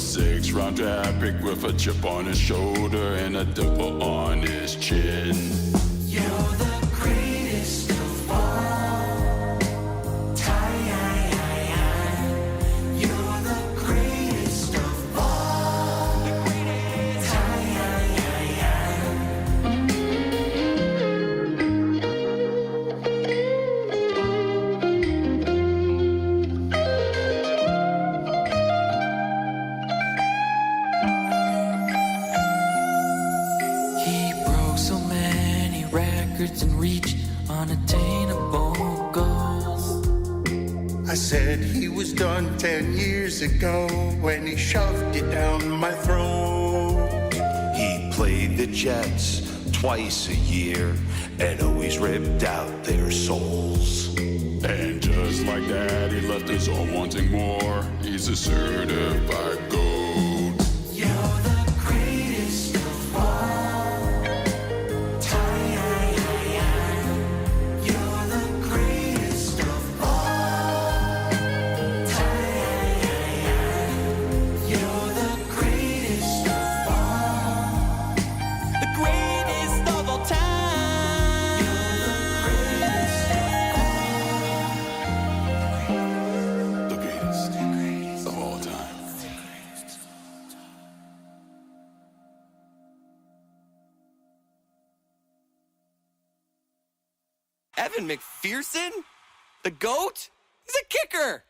A six-round draft pick with a chip on his shoulder and a dimple on his chin. You're the greatest of all time. You're the greatest of all time. He broke so many records and reached unattainable goals. I said he was done 10 years ago when he shoved it down my throat. He played the Jets twice a year and always ripped out their souls. And just like that, he left us all wanting more. He's a certified gold. You're the greatest of all time. You're the greatest of all time. You're the greatest of all. The greatest of all time. The greatest of all time. Evan McPherson? The GOAT? He's a kicker!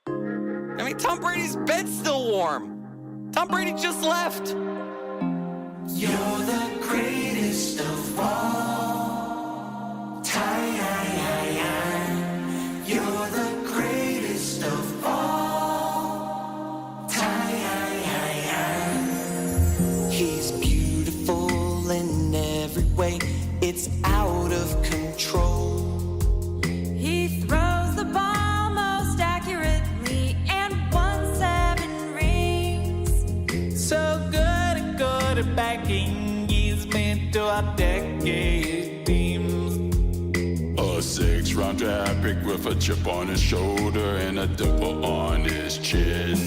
I mean, Tom Brady's bed's still warm. Tom Brady just left. You're the greatest of all time. You're the greatest of all time. He's beautiful in every way. It's out of control. He throws the ball most accurately and won 7 rings. So good at backing. He's meant to our decade teams. A six-round draft pick with a chip on his shoulder and a dimple on his chin.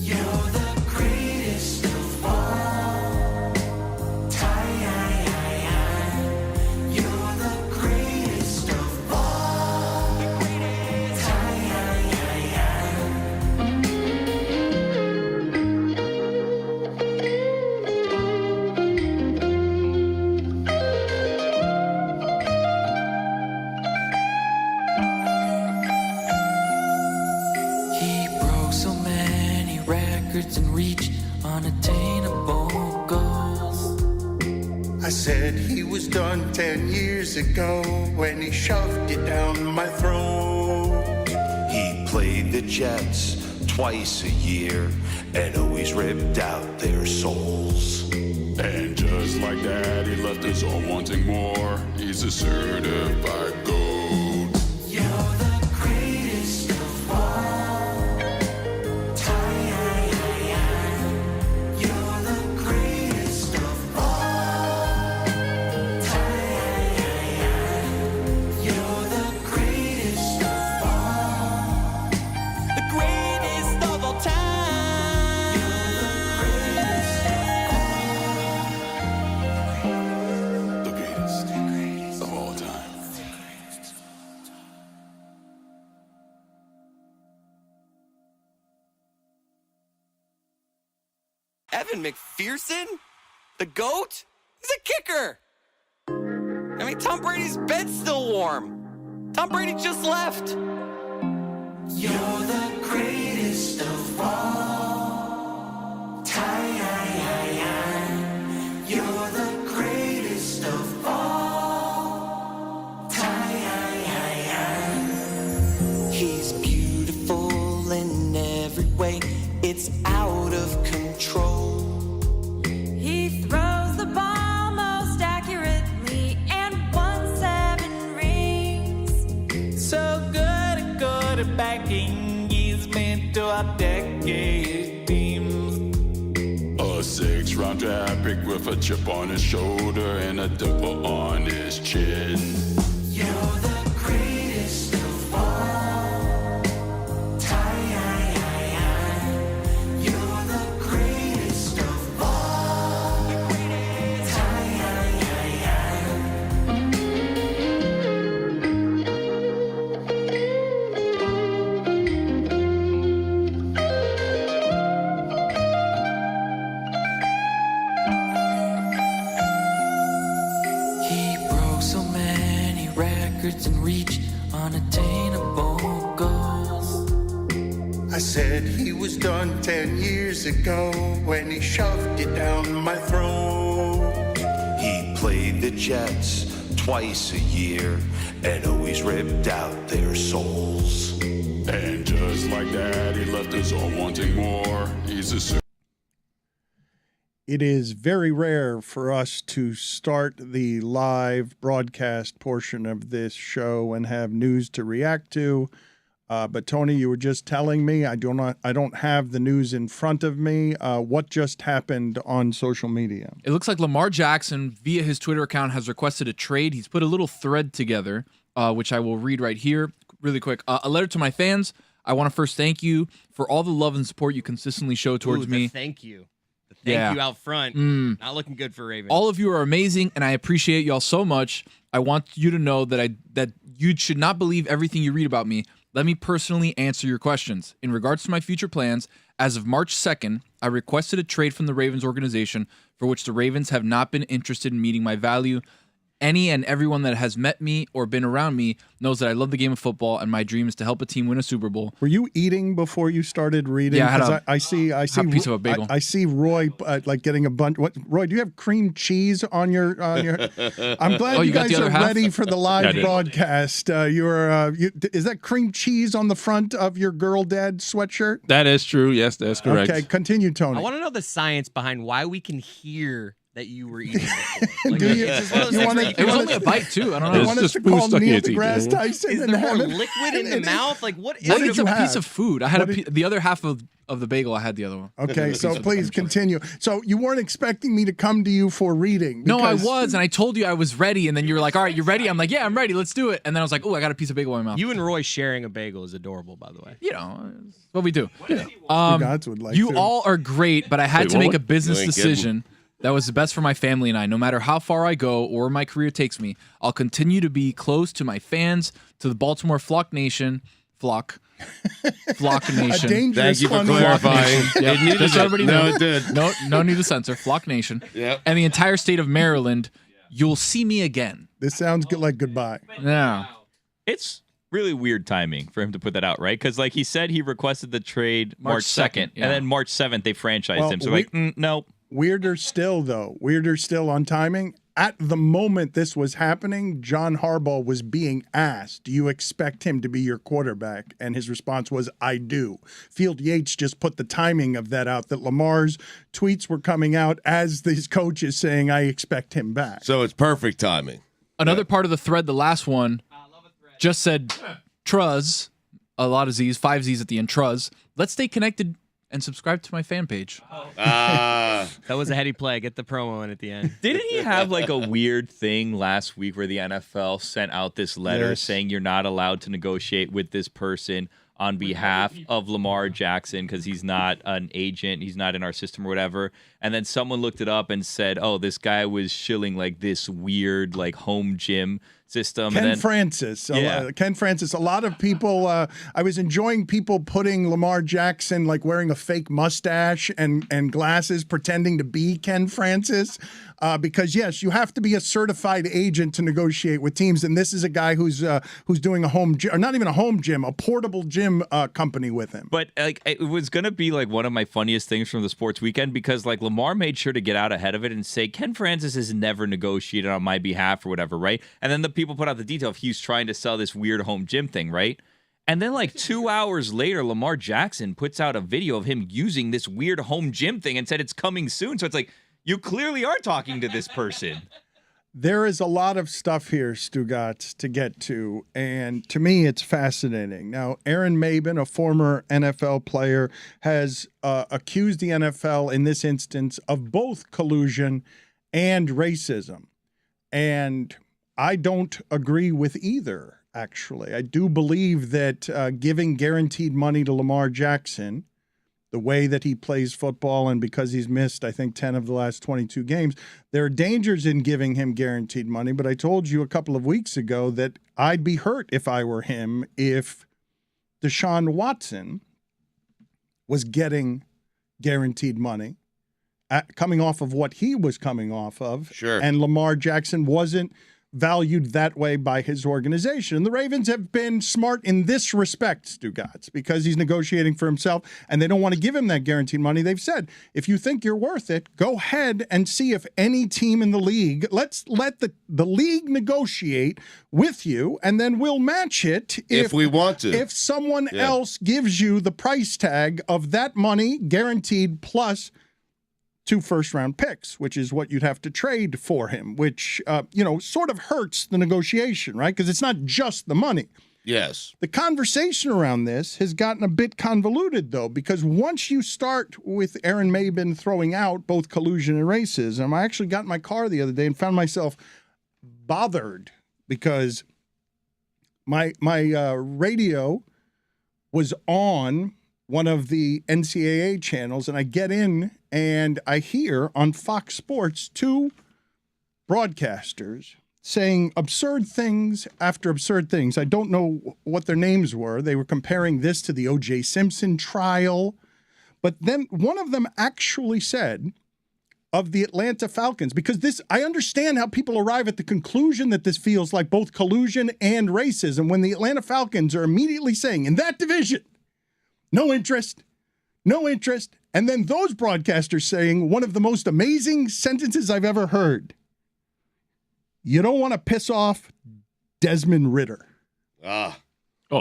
You're the greatest of all time. You're the greatest of all time. He broke so many records and reached unattainable goals. I said he was done 10 years ago when he shoved it down my throat. He played the Jets twice a year and always ripped out their souls. And just like that, he left us all wanting more. He's a certified gold. You're the greatest of all time. You're the greatest of all time. You're the greatest of all. The greatest of all time. The greatest of all time. Evan McPherson? The GOAT? He's a kicker! I mean, Tom Brady's bed's still warm. Tom Brady just left. You're the greatest of all time. You're the greatest of all time. He's beautiful in every way. It's out of control. He throws the ball most accurately and won 7 rings. So good at backing. He's meant to our decade teams. A six-round draft pick with a chip on his shoulder and a dimple on his chin. You're the greatest of all time. You're the reach unattainable goals. I said he was done 10 years ago when he shoved it down my throat. He played the Jets twice a year and always ripped out their souls. And just like that, he left us all wanting more. He's a It is very rare for us to start the live broadcast portion of this show and have news to react to. But Tony, you were just telling me I don't have the news in front of me. What just happened on social media? It looks like Lamar Jackson, via his Twitter account, has requested a trade. He's put a little thread together, which I will read right here really quick. A letter to my fans. I want to first thank you for all the love and support you consistently show towards me. Thank you. Thank you out front. Not looking good for Ravens. All of you are amazing, and I appreciate y'all so much. I want you to know that that you should not believe everything you read about me. Let me personally answer your questions. In regards to my future plans, as of March 2nd, I requested a trade from the Ravens organization for which the Ravens have not been interested in meeting my value. Any and everyone that has met me or been around me knows that I love the game of football, and my dream is to help a team win a Super Bowl. Were you eating before you started reading? Yeah, I had I see a piece of a bagel. I see Roy like getting a bunch. What, Roy? Do you have cream cheese on your? I'm glad you guys are ready for the live broadcast. Is that cream cheese on the front of your girl dad sweatshirt? That is true. Yes, that's correct. Okay, continue, Tony. I want to know the science behind why we can hear that you were eating before. Like, Do you? It was only a bite too. I don't know. You want us to call Neil deGrasse Tyson? Is there more liquid in the mouth? Like what is What it? is a piece of food? I had the other half of the bagel. I had the other one. Okay, so please continue. So you weren't expecting me to come to you for reading? No, I was, and I told you I was ready, and then you were like, "All right, you ready?" I'm like, "Yeah, I'm ready. Let's do it." And then I was like, "Oh, I got a piece of bagel in my mouth." You and Roy sharing a bagel is adorable, by the way. You know, it's what we do. Stugotz would like You to. all are great, but I had to make a business You ain't decision that was the best for my family and I. No matter how far I go or where my career takes me, I'll continue to be close to my fans, to the Baltimore Flock Nation. Flock Nation. A dangerous Thank you for one. clarifying. Yep. It needed Just so it. everybody No, knows. it did. No need to censor. Flock Nation. Yep. And the entire state of Maryland. You'll see me again. This sounds good, like goodbye. Yeah. It's really weird timing for him to put that out, right? Because like he said, he requested the trade March 2nd, yeah. and then March 7th they franchised him. So no. Weirder still on timing. At the moment this was happening, John Harbaugh was being asked, do you expect him to be your quarterback? And his response was, I do. Field Yates just put the timing of that out, that Lamar's tweets were coming out as his coach is saying, I expect him back. So it's perfect timing. Another part of the thread, the last one, just said Truz, a lot of Z's, 5 Z's at the end, Truz. Let's stay connected and subscribe to my fan page. That was a heady play. Get the promo in at the end. Didn't he have like a weird thing last week where the NFL sent out this letter saying you're not allowed to negotiate with this person on behalf of Lamar Jackson because he's not an agent, he's not in our system or whatever. And then someone looked it up and said, oh, this guy was shilling like this weird like home gym system. Ken Francis. A lot of people, I was enjoying people putting Lamar Jackson, like wearing a fake mustache and glasses, pretending to be Ken Francis. Because, yes, you have to be a certified agent to negotiate with teams. And this is a guy who's doing a home gym, or not even a home gym, a portable gym company with him. But like it was going to be like one of my funniest things from the sports weekend because like Lamar made sure to get out ahead of it and say, Ken Francis has never negotiated on my behalf or whatever, right? And then the people put out the detail of he's trying to sell this weird home gym thing, right? And then like 2 hours later, Lamar Jackson puts out a video of him using this weird home gym thing and said it's coming soon. So it's like, you clearly are talking to this person. There is a lot of stuff here, Stugotz, to get to, and to me, it's fascinating. Now, Aaron Maben, a former NFL player, has accused the NFL in this instance of both collusion and racism. And I don't agree with either, actually. I do believe that giving guaranteed money to Lamar Jackson, the way that he plays football, and because he's missed, I think, 10 of the last 22 games, there are dangers in giving him guaranteed money. But I told you a couple of weeks ago that I'd be hurt if I were him if Deshaun Watson was getting guaranteed money coming off of what he was coming off of. Sure. And Lamar Jackson wasn't valued that way by his organization. And the Ravens have been smart in this respect, Stugotz, because he's negotiating for himself and they don't want to give him that guaranteed money. They've said, if you think you're worth it, go ahead and see if any team in the league, let's let the league negotiate with you, and then we'll match it if we want to. If someone else gives you the price tag of that money guaranteed plus 2 first-round picks, which is what you'd have to trade for him, which, sort of hurts the negotiation, right? Because it's not just the money. Yes. The conversation around this has gotten a bit convoluted, though, because once you start with Aaron Maben throwing out both collusion and racism, I actually got in my car the other day and found myself bothered because my radio was on one of the NCAA channels, and I get in and I hear on Fox Sports 2 broadcasters saying absurd things after absurd things. I don't know what their names were. They were comparing this to the O.J. Simpson trial. But then one of them actually said of the Atlanta Falcons, because this, I understand how people arrive at the conclusion that this feels like both collusion and racism when the Atlanta Falcons are immediately saying, in that division, no interest. And then those broadcasters saying one of the most amazing sentences I've ever heard. You don't want to piss off Desmond Ridder. Oh,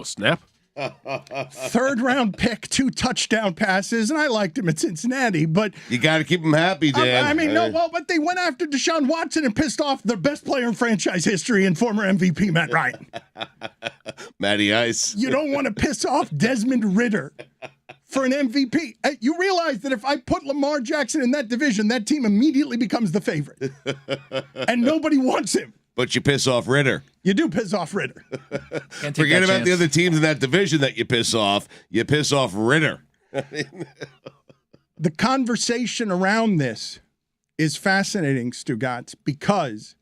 snap. 3rd round pick, 2 touchdown passes, and I liked him at Cincinnati, but you got to keep him happy, Dan. But they went after Deshaun Watson and pissed off the best player in franchise history and former MVP Matt Ryan. Matty Ice. You don't want to piss off Desmond Ridder for an MVP. You realize that if I put Lamar Jackson in that division, that team immediately becomes the favorite. And nobody wants him. But you piss off Ridder. You do piss off Ridder. Forget about the other teams in that division that you piss off. You piss off Ridder. The conversation around this is fascinating, Stugotz, because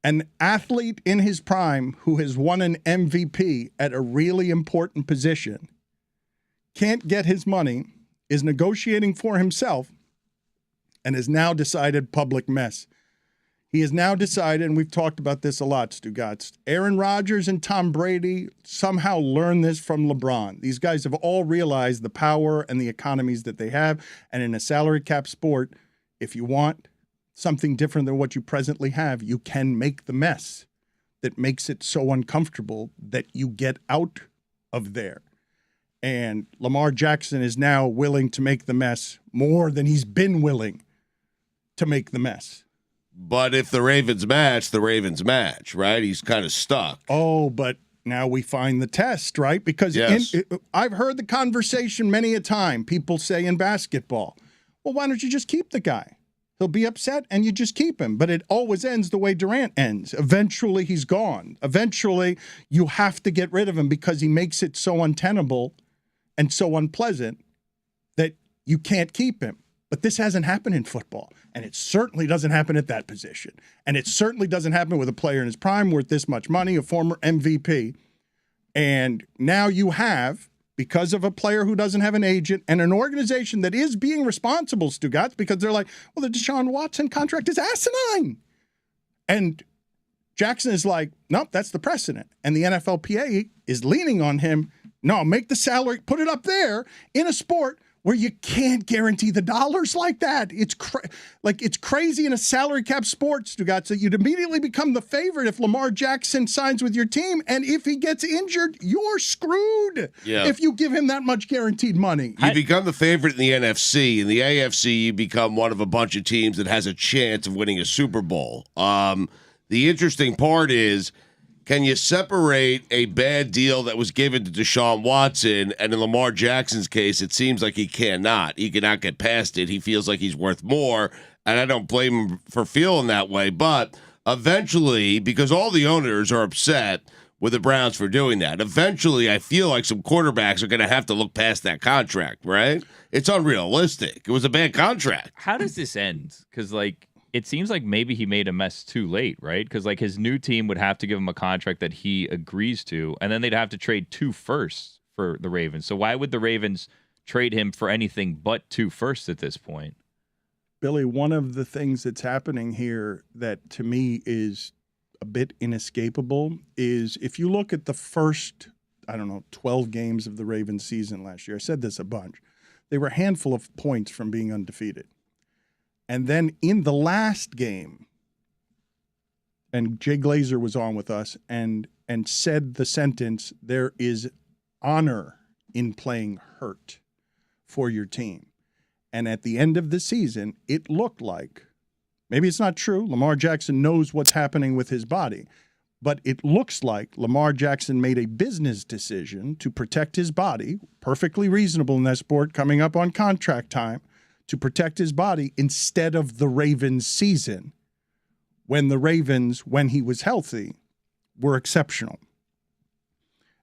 an athlete in his prime who has won an MVP at a really important position can't get his money, is negotiating for himself, and has now decided public mess. He has now decided, and we've talked about this a lot, Stugotz, Aaron Rodgers and Tom Brady somehow learned this from LeBron. These guys have all realized the power and the economies that they have. And in a salary cap sport, if you want something different than what you presently have, you can make the mess that makes it so uncomfortable that you get out of there. And Lamar Jackson is now willing to make the mess more than he's been willing to make the mess. But if the Ravens match, right? He's kind of stuck. Oh, but now we find the test, right? Because I've heard the conversation many a time. People say in basketball, well, why don't you just keep the guy? He'll be upset and you just keep him. But it always ends the way Durant ends. Eventually, he's gone. Eventually, you have to get rid of him because he makes it so untenable and so unpleasant that you can't keep him. But this hasn't happened in football, and it certainly doesn't happen at that position. And it certainly doesn't happen with a player in his prime worth this much money, a former MVP. And now you have, because of a player who doesn't have an agent and an organization that is being responsible, Stugotz, because they're like, well, the Deshaun Watson contract is asinine. And Jackson is like, nope, that's the precedent. And the NFLPA is leaning on him. No, make the salary, put it up there in a sport where you can't guarantee the dollars like that. It's crazy in a salary cap sport, Stugotz, that you'd immediately become the favorite if Lamar Jackson signs with your team. And if he gets injured, you're screwed if you give him that much guaranteed money. You become the favorite in the NFC. In the AFC, you become one of a bunch of teams that has a chance of winning a Super Bowl. The interesting part is, can you separate a bad deal that was given to Deshaun Watson, and in Lamar Jackson's case, it seems like he cannot. He cannot get past it. He feels like he's worth more, and I don't blame him for feeling that way. But eventually, because all the owners are upset with the Browns for doing that, eventually I feel like some quarterbacks are going to have to look past that contract, right? It's unrealistic. It was a bad contract. How does this end? Because, it seems like maybe he made a mess too late, right? Because his new team would have to give him a contract that he agrees to, and then they'd have to trade 2 firsts for the Ravens. So why would the Ravens trade him for anything but 2 firsts at this point? Billy, one of the things that's happening here that to me is a bit inescapable is if you look at the first, 12 games of the Ravens season last year, I said this a bunch, they were a handful of points from being undefeated. And then in the last game, and Jay Glazer was on with us and said the sentence, there is honor in playing hurt for your team. And at the end of the season, it looked like, maybe it's not true, Lamar Jackson knows what's happening with his body, but it looks like Lamar Jackson made a business decision to protect his body, perfectly reasonable in that sport, coming up on contract time, to protect his body instead of the Ravens season, when the Ravens, when he was healthy, were exceptional.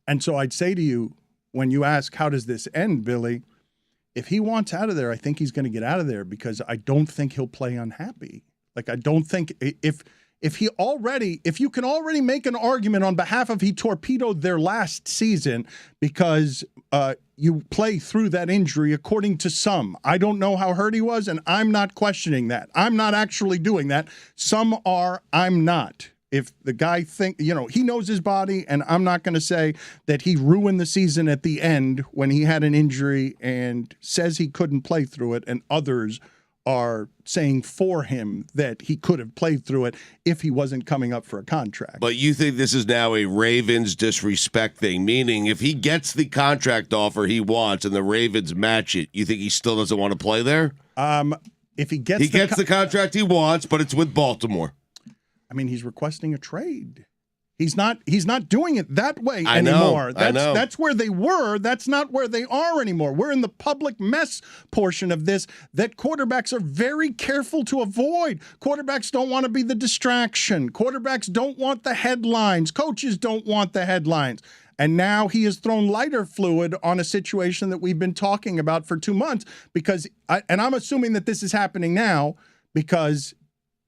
And so I'd say to you, when you ask, how does this end, Billy? If he wants out of there, I think he's going to get out of there because I don't think he'll play unhappy. Like, I don't think if you can already make an argument on behalf of he torpedoed their last season because you play through that injury according to some. I don't know how hurt he was, and I'm not questioning that. I'm not actually doing that. Some are, I'm not. If the guy he knows his body, and I'm not going to say that he ruined the season at the end when he had an injury and says he couldn't play through it, and others are saying for him that he could have played through it if he wasn't coming up for a contract. But you think this is now a Ravens disrespect thing, meaning if he gets the contract offer he wants and the Ravens match it, you think he still doesn't want to play there? If he gets the contract he wants, but it's with Baltimore. I mean, he's requesting a trade. He's not doing it that way anymore. I know. That's where they were. That's not where they are anymore. We're in the public mess portion of this that quarterbacks are very careful to avoid. Quarterbacks don't want to be the distraction. Quarterbacks don't want the headlines. Coaches don't want the headlines. And now he has thrown lighter fluid on a situation that we've been talking about for 2 months I'm assuming that this is happening now because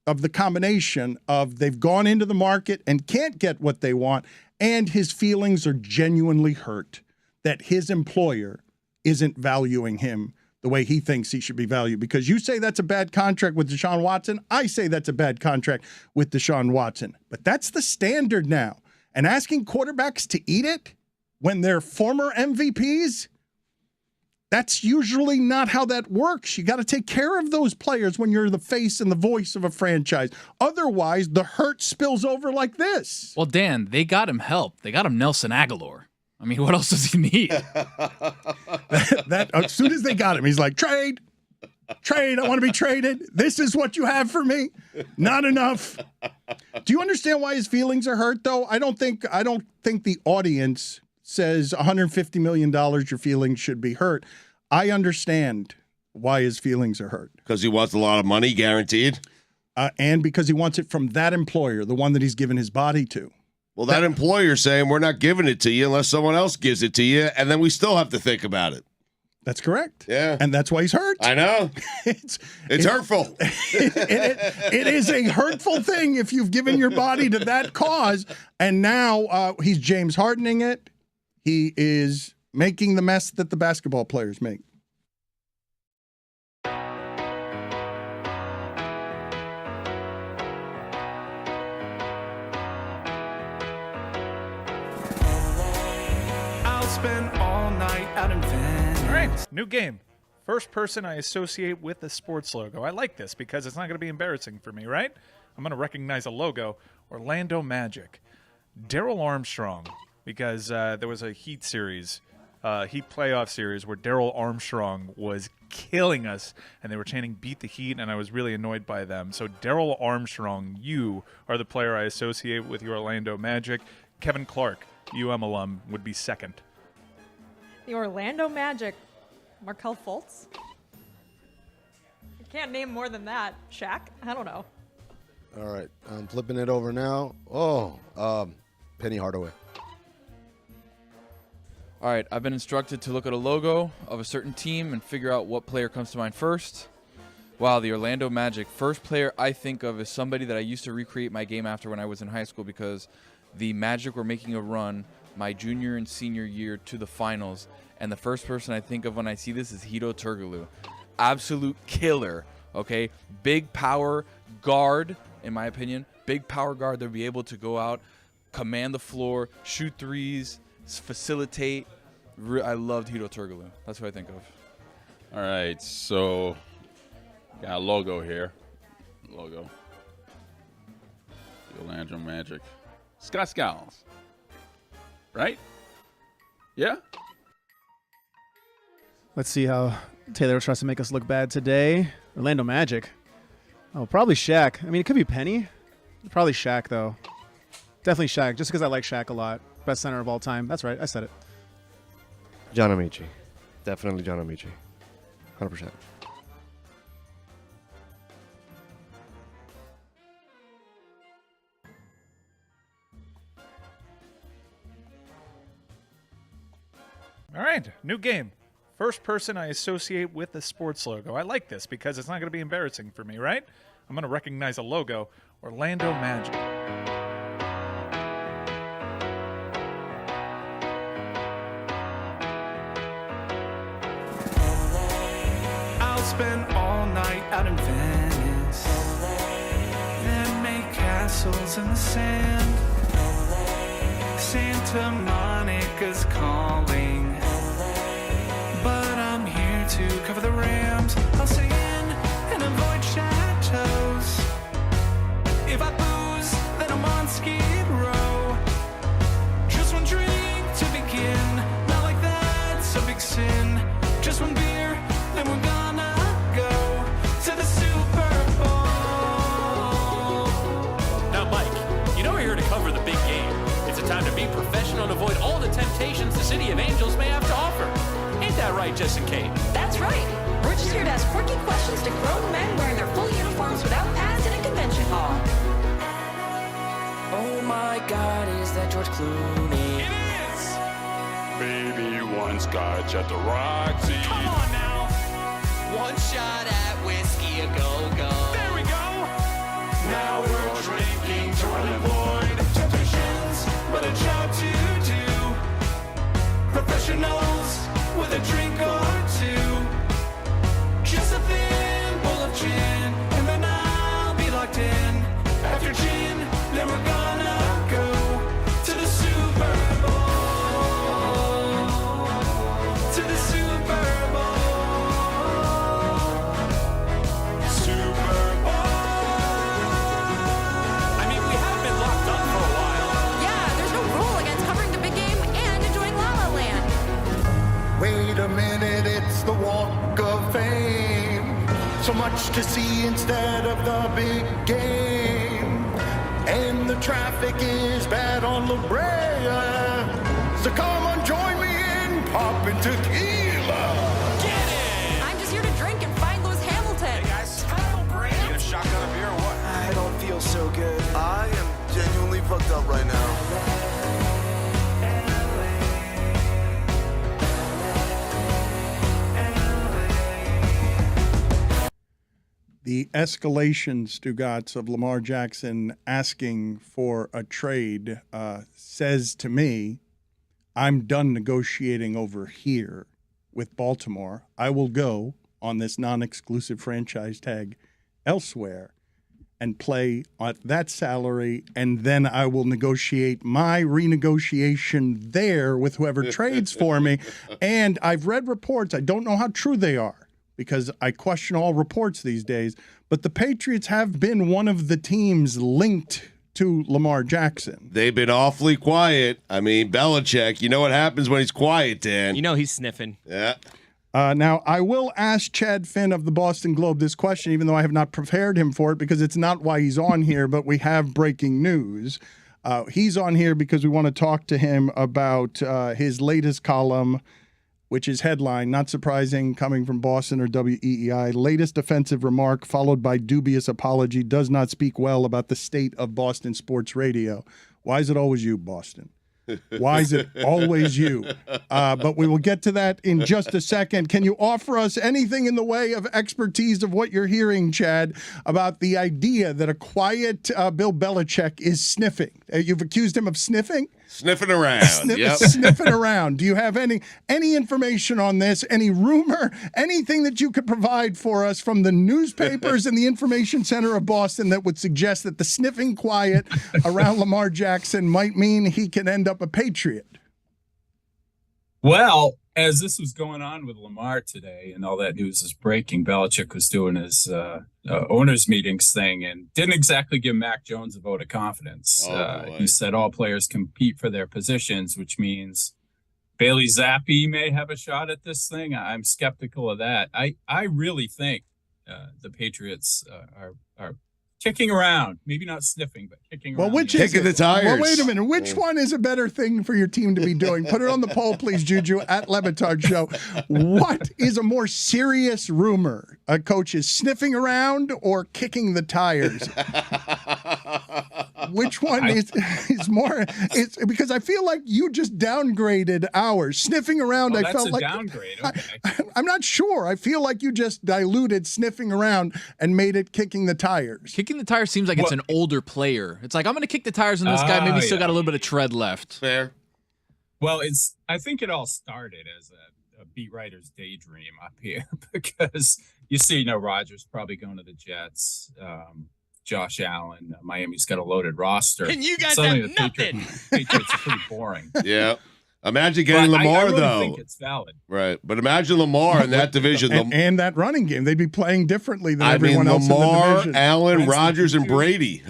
of the combination of they've gone into the market and can't get what they want, and his feelings are genuinely hurt that his employer isn't valuing him the way he thinks he should be valued. Because you say that's a bad contract with Deshaun Watson, I say that's a bad contract with Deshaun Watson. But that's the standard now. And asking quarterbacks to eat it when they're former MVPs, that's usually not how that works. You got to take care of those players when you're the face and the voice of a franchise. Otherwise, the hurt spills over like this. Well, Dan, they got him help. They got him Nelson Aguilar. I mean, what else does he need? that as soon as they got him, he's like, trade. I want to be traded. This is what you have for me. Not enough. Do you understand why his feelings are hurt, though? I don't think the audience says $150 million, your feelings should be hurt. I understand why his feelings are hurt. Because he wants a lot of money guaranteed? And because he wants it from that employer, the one that he's given his body to. Well, that employer's saying we're not giving it to you unless someone else gives it to you, and then we still have to think about it. That's correct. Yeah. And that's why he's hurt. I know. It's hurtful. It is a hurtful thing if you've given your body to that cause, and now he's James Hardening it. He is making the mess that the basketball players make. I'll spend all night out in Venice. All right, new game. First person I associate with the sports logo. I like this because it's not going to be embarrassing for me, right? I'm going to recognize a logo. Orlando Magic. Daryl Armstrong. Because there was a Heat playoff series where Daryl Armstrong was killing us, and they were chanting "Beat the Heat," and I was really annoyed by them. So Daryl Armstrong, you are the player I associate with the Orlando Magic. Kevin Clark, UM alum, would be second. The Orlando Magic. Markelle Fultz? You can't name more than that. Shaq? I don't know. All right, I'm flipping it over now. Penny Hardaway. All right, I've been instructed to look at a logo of a certain team and figure out what player comes to mind first. Wow, the Orlando Magic. First player I think of is somebody that I used to recreate my game after when I was in high school because the Magic were making a run my junior and senior year to the finals. And the first person I think of when I see this is Hito Turkoglu. Absolute killer Okay, big power guard, in my opinion. Big power guard that'll be able to go out, command the floor, shoot threes, facilitate. I loved Hito Turkoglu. That's what I think of. All right, so got a logo here. Logo. The Orlando Magic. Scott Skiles. Right? Yeah? Let's see how Taylor tries to make us look bad today. Orlando Magic. Oh, probably Shaq. I mean, it could be Penny. Probably Shaq, though. Definitely Shaq, just because I like Shaq a lot. Best center of all time. That's right. I said it. John Amici. Definitely John Amici. 100%. All right, new game. First person I associate with the sports logo. I like this because it's not going to be embarrassing for me, right? I'm going to recognize a logo. Orlando Magic. I'll spend all night out in Venice, then make castles in the sand. Santa Monica's calling, but I'm here to cover the Rams. I'll stay in and avoid chateaus. If I booze, then I'm on Skid Row. Just one drink to begin, not like that's a big sin. Just one beer, then we're gonna go to the Super Bowl. Now, Mike, you know we're here to cover the big game. It's a time to be professional and avoid all the temptations the City of Angels may have to offer. Ain't that right, Jess and Kate? That's right. We're just here to ask quirky questions to grown men wearing their full uniforms without pads in a convention hall. Oh my God, is that George Clooney? It is! Baby one scotch at the Roxy. Come on now! One shot at whiskey a go-go. There we go! Now we're drinking to avoid temptations, but a job to do. Professionals with a drink or two. Just a thin bowl of gin, and then I'll be locked in. After gin, then we're gonna go to the Super Bowl. To the Super Bowl. Super Bowl. I mean, we have been locked up for a while. Yeah, there's no rule against covering the big game and enjoying La La Land. Wait a minute, it's the Walk of Fame. So much to see instead of the big game. And the traffic is bad on La Brea. So come on, join me in popping tequila. I'm just here to drink and find Lewis Hamilton. Hey guys, Kyle Brady. You gonna shotgun a beer or what? I don't feel so good. I am genuinely fucked up right now. The escalation, Stugotz, of Lamar Jackson asking for a trade says to me, I'm done negotiating over here with Baltimore. I will go on this non-exclusive franchise tag elsewhere and play at that salary, and then I will negotiate my renegotiation there with whoever trades for me. And I've read reports, I don't know how true they are, because I question all reports these days, but the Patriots have been one of the teams linked to Lamar Jackson. They've been awfully quiet. I mean, Belichick, you know what happens when he's quiet, Dan. You know he's sniffing. Yeah. Now, I will ask Chad Finn of the Boston Globe this question, even though I have not prepared him for it, because it's not why he's on here, but we have breaking news. He's on here because we want to talk to him about his latest column, which is headline, not surprising, coming from Boston or WEEI. Latest offensive remark followed by dubious apology does not speak well about the state of Boston sports radio. Why is it always you, Boston? Why is it always you? But we will get to that in just a second. Can you offer us anything in the way of expertise of what you're hearing, Chad, about the idea that a quiet Bill Belichick is sniffing? You've accused him of sniffing? Sniffing around. Sniffing around. Do you have any information on this? Any rumor? Anything that you could provide for us from the newspapers and the information center of Boston that would suggest that the sniffing quiet around Lamar Jackson might mean he can end up a Patriot? Well, as this was going on with Lamar today and all that news is breaking, Belichick was doing his owners meetings thing and didn't exactly give Mac Jones a vote of confidence. He said all players compete for their positions, which means Bailey Zappi may have a shot at this thing. I'm skeptical of that. I really think the Patriots are kicking around, maybe not sniffing, but kicking around. Which is the tires. Well, wait a minute. Which one is a better thing for your team to be doing? Put it on the poll, please, Juju, at Lebatard Show. What is a more serious rumor? A coach is sniffing around or kicking the tires? Which one is more? It's because I feel like you just downgraded ours. Sniffing around, I felt like downgrade. Okay. I'm not sure. I feel like you just diluted sniffing around and made it kicking the tires. Kicking the tires seems like it's an older player. It's like, I'm going to kick the tires on this guy. Maybe still got a little bit of tread left. Fair. Well, I think it all started as a beat writer's daydream up here because you see, Rodgers probably going to the Jets. Josh Allen, Miami's got a loaded roster. And you guys Suddenly have the nothing. Patriots are pretty boring. Yeah. Imagine getting Lamar, I really though. think it's valid. Right. But imagine Lamar in that division. And that running game. They'd be playing differently than everyone else in the Lamar, division. Allen, Rodgers, and Brady.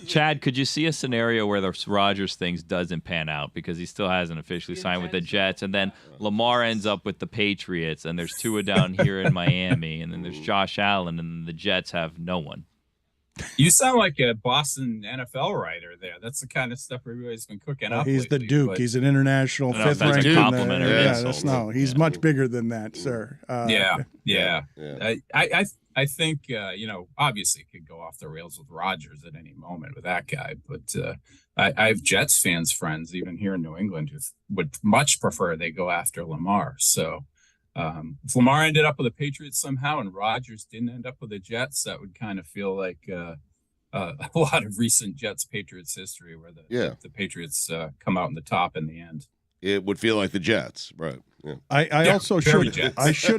Chad, could you see a scenario where the Rodgers things doesn't pan out because he still hasn't officially signed with the Jets, and then Lamar ends up with the Patriots, and there's Tua down here in Miami, and then there's Josh Allen, and the Jets have no one? You sound like a Boston NFL writer there. That's the kind of stuff everybody's been cooking up. He's the lately, Duke. but- He's an international No, fifth that's a ranked. compliment or an Yeah, insult. he's much bigger than that, sir. Yeah. I think obviously it could go off the rails with Rodgers at any moment with that guy, but I have Jets fans friends even here in New England who would much prefer they go after Lamar. So if Lamar ended up with the Patriots somehow and Rodgers didn't end up with the Jets, that would kind of feel like a lot of recent Jets-Patriots history where the Patriots come out on the top in the end. It would feel like the Jets, right? Yeah. I also should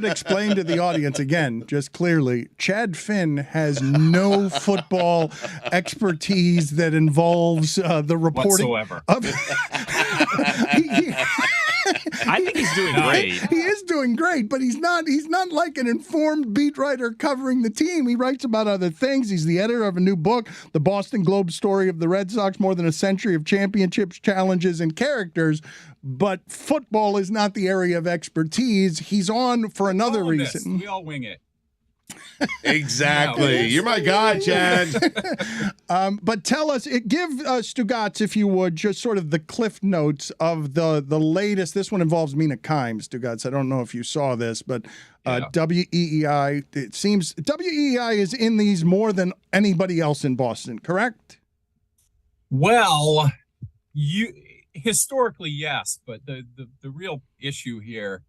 explain to the audience again, just clearly, Chad Finn has no football expertise that involves the reporting whatsoever. I think he's doing great. He is doing great, but he's not like an informed beat writer covering the team. He writes about other things. He's the editor of a new book, The Boston Globe Story of the Red Sox, More Than a Century of Championships, Challenges, and Characters. But football is not the area of expertise. He's on for another reason. We all wing it. Exactly. You're my guy, Chad. But tell us, give Stugotz, if you would, just sort of the cliff notes of the latest. This one involves Mina Kimes, Stugotz. I don't know if you saw this, but WEEI, it seems WEEI is in these more than anybody else in Boston, correct? Well, historically, yes, but the real issue here,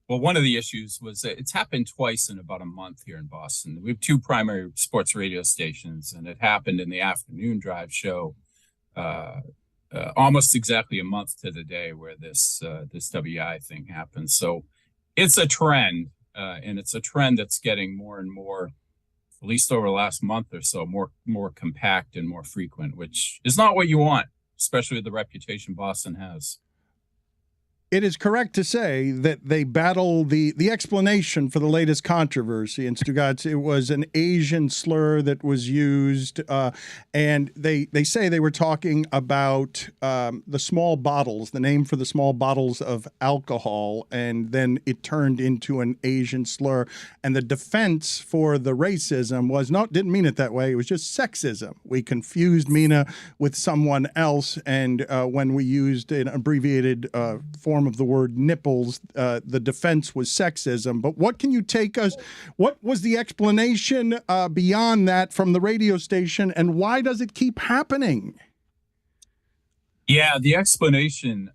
well, one of the issues was that it's happened twice in about a month here in Boston. We have two primary sports radio stations, and it happened in the afternoon drive show almost exactly a month to the day where this WEEI thing happened. So it's a trend, and it's a trend that's getting more and more, at least over the last month or so, more compact and more frequent, which is not what you want, especially with the reputation Boston has. It is correct to say that they battle the explanation for the latest controversy in Stugotz. It was an Asian slur that was used, and they say they were talking about the small bottles, the name for the small bottles of alcohol, and then it turned into an Asian slur. And the defense for the racism was didn't mean it that way. It was just sexism. We confused Mina with someone else, and when we used an abbreviated form of the word nipples, the defense was sexism. But what can you take us? What was the explanation beyond that from the radio station, and why does it keep happening? Yeah, the explanation,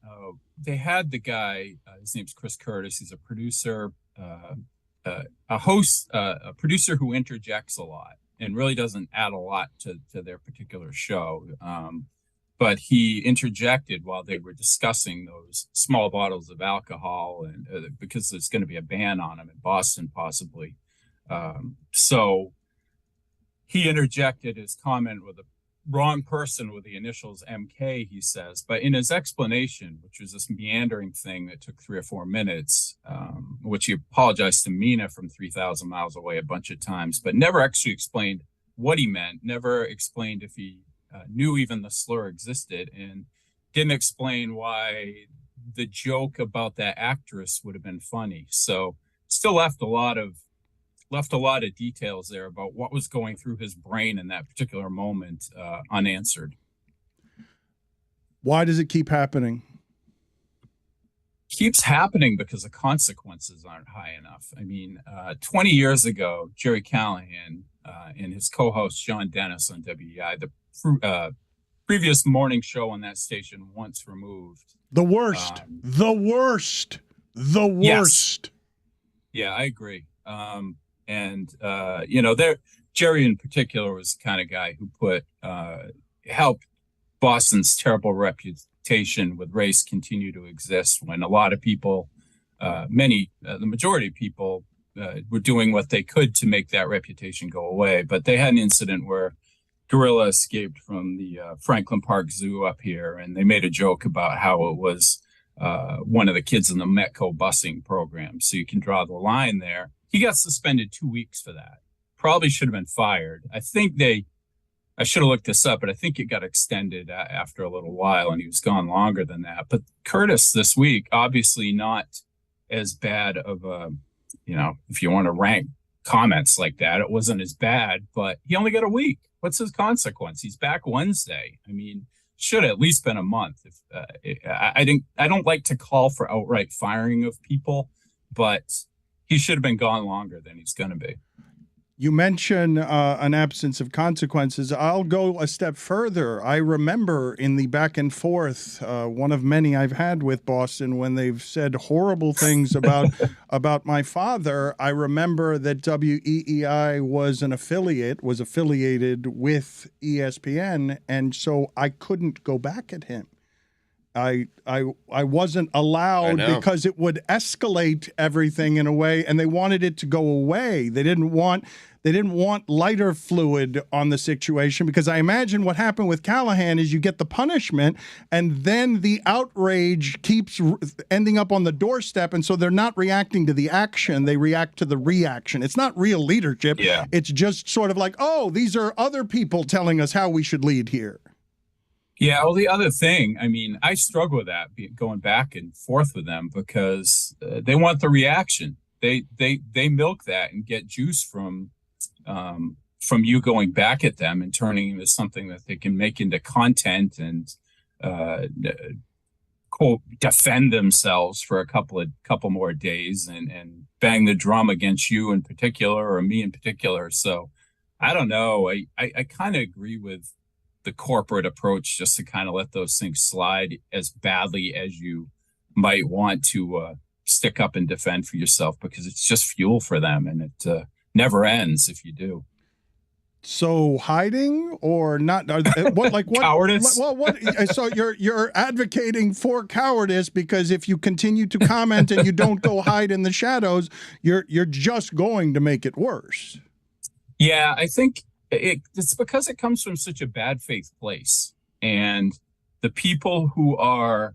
they had the guy, his name's Chris Curtis. He's a producer, a host, a producer who interjects a lot and really doesn't add a lot to their particular show. but he interjected while they were discussing those small bottles of alcohol, and because there's going to be a ban on them in Boston, possibly. So he interjected his comment with a wrong person with the initials MK, he says. But in his explanation, which was this meandering thing that took 3 or 4 minutes, which he apologized to Mina from 3,000 miles away a bunch of times, but never actually explained what he meant, never explained if he knew even the slur existed, and didn't explain why the joke about that actress would have been funny. So still left a lot of details there about what was going through his brain in that particular moment unanswered. Why does it keep happening? Keeps happening because the consequences aren't high enough. I mean, 20 years ago, Jerry Callahan and his co-host John Dennis on WEEI, the previous morning show on that station, once removed. The worst. The worst. The worst. Yes. Yeah, I agree. Jerry in particular was the kind of guy who helped Boston's terrible reputation with race continue to exist when a lot of people, the majority of people were doing what they could to make that reputation go away. But they had an incident where gorilla escaped from the Franklin Park Zoo up here, and they made a joke about how it was one of the kids in the Metco busing program. So you can draw the line there. He got suspended 2 weeks for that. Probably should have been fired. I should have looked this up, but I think it got extended after a little while, and he was gone longer than that. But Curtis this week, obviously not as bad of a, if you want to rank comments like that, it wasn't as bad, but he only got a week. What's his consequence? He's back Wednesday. I mean, should have at least been a month. I don't like to call for outright firing of people, but he should have been gone longer than he's going to be. You mention an absence of consequences. I'll go a step further. I remember in the back and forth, one of many I've had with Boston, when they've said horrible things about my father. I remember that WEEI was affiliated with ESPN, and so I couldn't go back at him. I wasn't allowed because it would escalate everything in a way, and they wanted it to go away. They didn't want lighter fluid on the situation, because I imagine what happened with Callahan is you get the punishment, and then the outrage keeps ending up on the doorstep, and so they're not reacting to the action, they react to the reaction. It's not real leadership. Yeah. It's just sort of like, oh, these are other people telling us how we should lead here. Yeah, well, the other thing, I mean, I struggle with that, going back and forth with them, because they want the reaction. They milk that and get juice from you going back at them and turning into something that they can make into content and quote defend themselves for a couple more days and bang the drum against you in particular or me in particular. So I don't know. I kind of agree with the corporate approach, just to kind of let those things slide as badly as you might want to stick up and defend for yourself, because it's just fuel for them, and it never ends if you do. So hiding or not? What cowardice? So you're advocating for cowardice, because if you continue to comment and you don't go hide in the shadows, you're just going to make it worse. Yeah, I think it's because it comes from such a bad faith place, and the people who are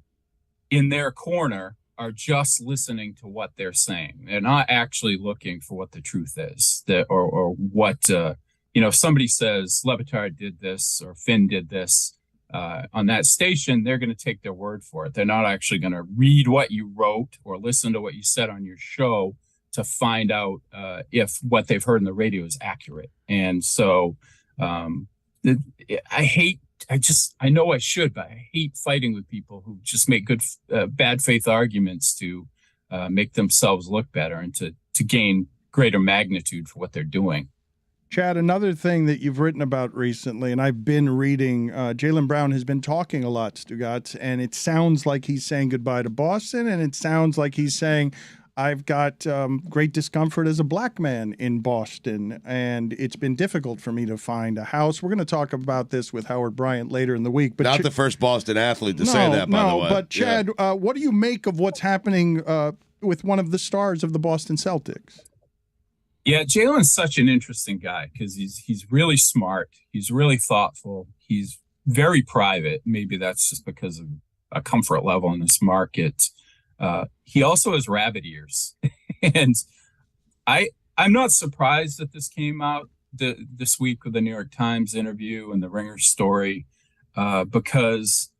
in their corner are just listening to what they're saying. They're not actually looking for what the truth is, or what if somebody says LeBatard did this or Finn did this on that station, they're going to take their word for it. They're not actually going to read what you wrote or listen to what you said on your show to find out if what they've heard in the radio is accurate. And so I know I should, but I hate fighting with people who just make bad faith arguments to make themselves look better and to gain greater magnitude for what they're doing. Chad, another thing that you've written about recently, and I've been reading, Jalen Brown has been talking a lot, Stugotz, and it sounds like he's saying goodbye to Boston, and it sounds like he's saying, I've got great discomfort as a black man in Boston, and it's been difficult for me to find a house. We're going to talk about this with Howard Bryant later in the week. But Not the first Boston athlete to say that, by the way. But Chad, what do you make of what's happening with one of the stars of the Boston Celtics? Yeah, Jalen's such an interesting guy because he's really smart. He's really thoughtful. He's very private. Maybe that's just because of a comfort level in this market. He also has rabbit ears. And I'm not surprised that this came out this week with the New York Times interview and the Ringer story because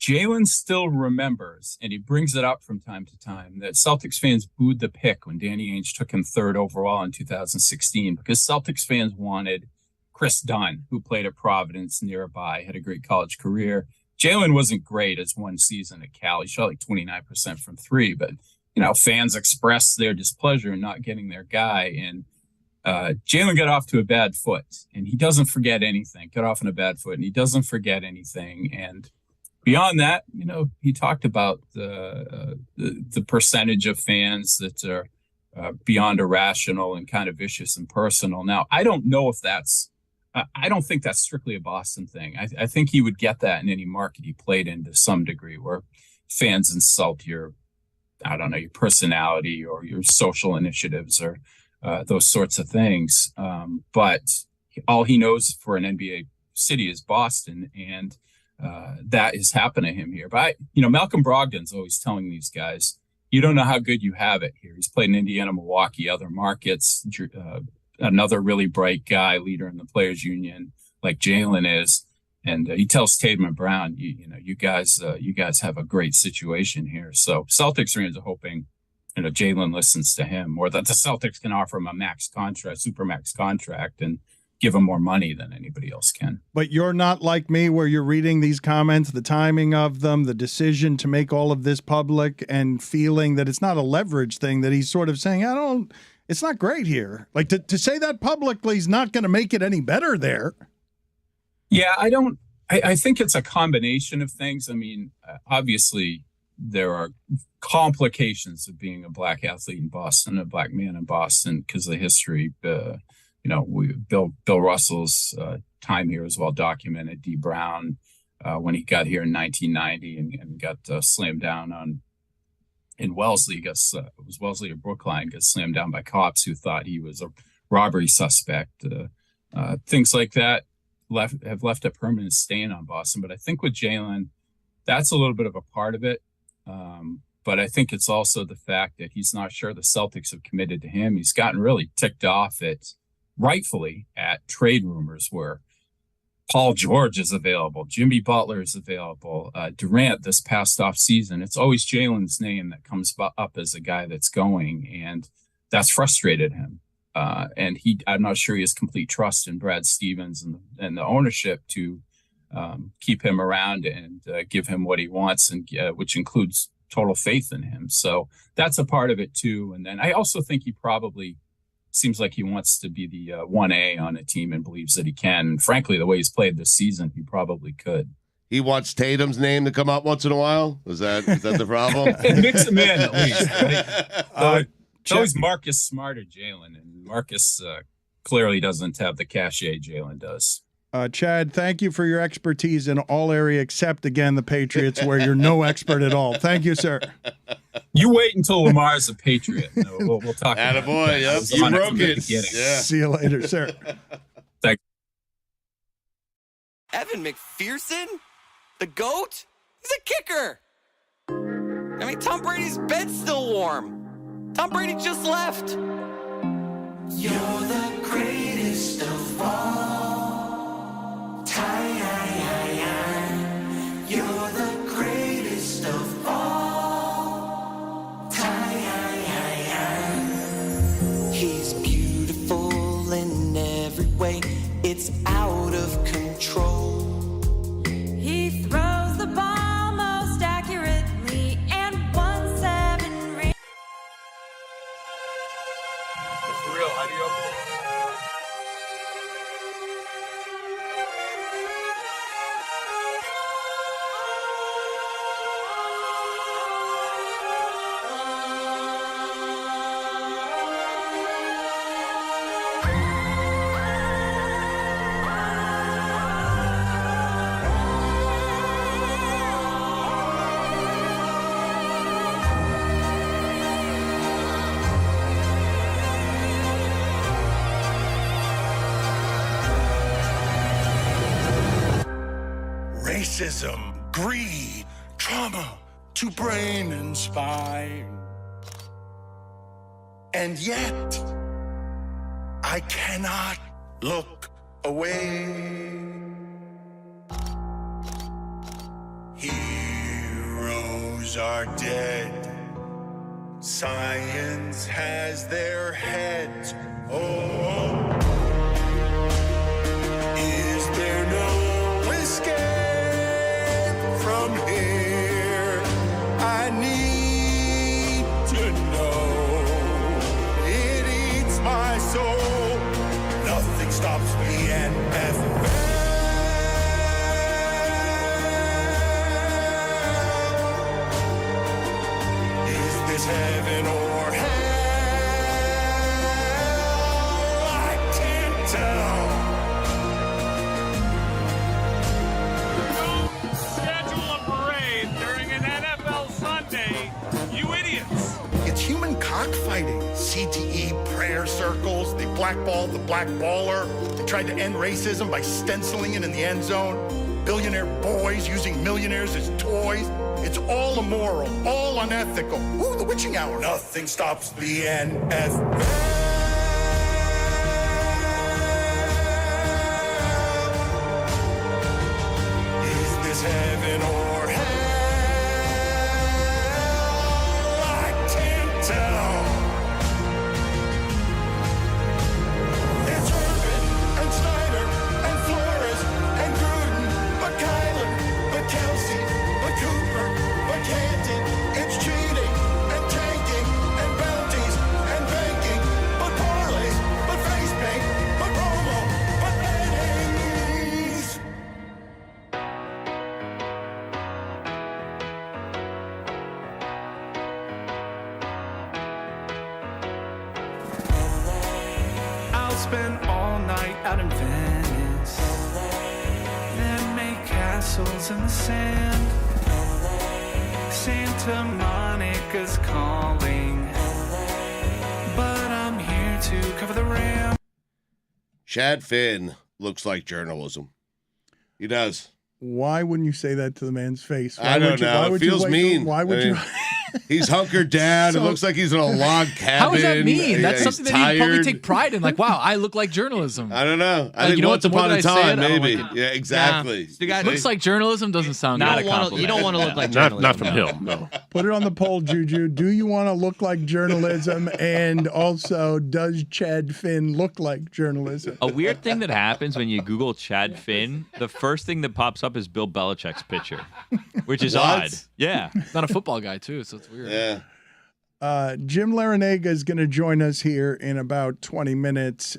Jalen still remembers, and he brings it up from time to time, that Celtics fans booed the pick when Danny Ainge took him 3rd overall in 2016 because Celtics fans wanted Chris Dunn, who played at Providence nearby, had a great college career. Jalen wasn't great as one season at Cal. He shot like 29% from 3, but, fans expressed their displeasure in not getting their guy. And Jalen got off to a bad foot, and he doesn't forget anything. Got off on a bad foot, and he doesn't forget anything. And beyond that, he talked about the percentage of fans that are beyond irrational and kind of vicious and personal. Now, I don't know if I don't think that's strictly a Boston thing. I think he would get that in any market he played in to some degree, where fans insult your personality or your social initiatives or those sorts of things. But all he knows for an NBA city is Boston, and that has happened to him here. But Malcolm Brogdon's always telling these guys, you don't know how good you have it here. He's played in Indiana, Milwaukee, other markets. Another really bright guy, leader in the players union, like Jalen is, and he tells Tatum and Brown, you guys have a great situation here. So Celtics fans are hoping, Jalen listens to him, or that the Celtics can offer him a max contract, super max contract, and give him more money than anybody else can. But you're not like me, where you're reading these comments, the timing of them, the decision to make all of this public, and feeling that it's not a leverage thing, that he's sort of saying, it's not great here. Like to say that publicly is not going to make it any better there. Yeah, I think it's a combination of things. I mean, obviously there are complications of being a black athlete in Boston, a black man in Boston, because of the history. Bill Russell's time here is well documented. D. Brown, when he got here in 1990 and got slammed down in Wellesley, it was Wellesley or Brookline, got slammed down by cops who thought he was a robbery suspect. Things like that have left a permanent stain on Boston. But I think with Jalen, that's a little bit of a part of it. But I think it's also the fact that he's not sure the Celtics have committed to him. He's gotten really ticked off rightfully at trade rumors where Paul George is available, Jimmy Butler is available, Durant this past off season. It's always Jalen's name that comes up as a guy that's going, and that's frustrated him. And I'm not sure he has complete trust in Brad Stevens and the ownership to keep him around and give him what he wants, and which includes total faith in him. So that's a part of it too. And then I also think he probably seems like he wants to be the 1A on a team and believes that he can. And frankly, the way he's played this season, he probably could. He wants Tatum's name to come up once in a while? Is that the problem? Mix him in at least. Right? It's always Marcus Smart or Jalen, and Marcus clearly doesn't have the cachet Jalen does. Chad, thank you for your expertise in all area except, again, the Patriots, where you're no expert at all. Thank you, sir. You wait until Lamar's a Patriot. We'll talk about it. Attaboy, yep. You broke it. Yeah. See you later, sir. Thanks. Evan McPherson? The GOAT? He's a kicker. I mean, Tom Brady's bed's still warm. Tom Brady just left. You're the greatest of all. You're the greatest of all. He's beautiful in every way. It's out of control. He throws the ball most accurately and 1-7 racism, greed, trauma to brain and spine. And yet, I cannot look away. Heroes are dead. Science has their heads. Oh, is there no escape from here? I need to know. It eats my soul. Nothing stops the NFL. Is this heaven or hell? I can't tell. Schedule a parade during an NFL Sunday, you idiots. It's human cockfighting. CTE prayer circles. They blackballed the black baller. They tried to end racism by stenciling it in the end zone. Billionaire boys using millionaires as toys. It's all immoral, all unethical. Ooh, the witching hour. Nothing stops the NFL. Is this heaven or hell? I can't tell. It's Irving and Snyder and Flores and Gruden, but Kyler, but Kelsey, but Cooper, but Canton. It's cheating and tanking and bounties and banking, but parlays, but face paint, but promo, but weddings. I'll spend all night out in Venice, then make castles in the sand. Santa Monica's calling, but I'm here to cover the Rams. Chad Finn looks like journalism. He does. Why wouldn't you say that to the man's face? I don't know. It feels mean. Why would you? He's hunkered down. It looks like he's in a log cabin. How is that mean? That's Yeah, something he's that he'd probably tired. take pride in. Like, wow, I look like journalism. I don't know. I Like, think you know once what, the more upon that a I say time, it, I don't maybe. like it. Yeah, exactly. Looks like journalism doesn't sound Not good. a compliment. You don't want to look like Not journalism. from him, no. Put it on the poll, Juju. Do you want to look like journalism? And also, does Chad Finn look like journalism? A weird thing that happens when you Google Chad Finn, the first thing that pops up is Bill Belichick's picture, which is What? odd. Yeah. Not a football guy, too, so it's weird. Yeah. Jim Larrañaga is going to join us here in about 20 minutes.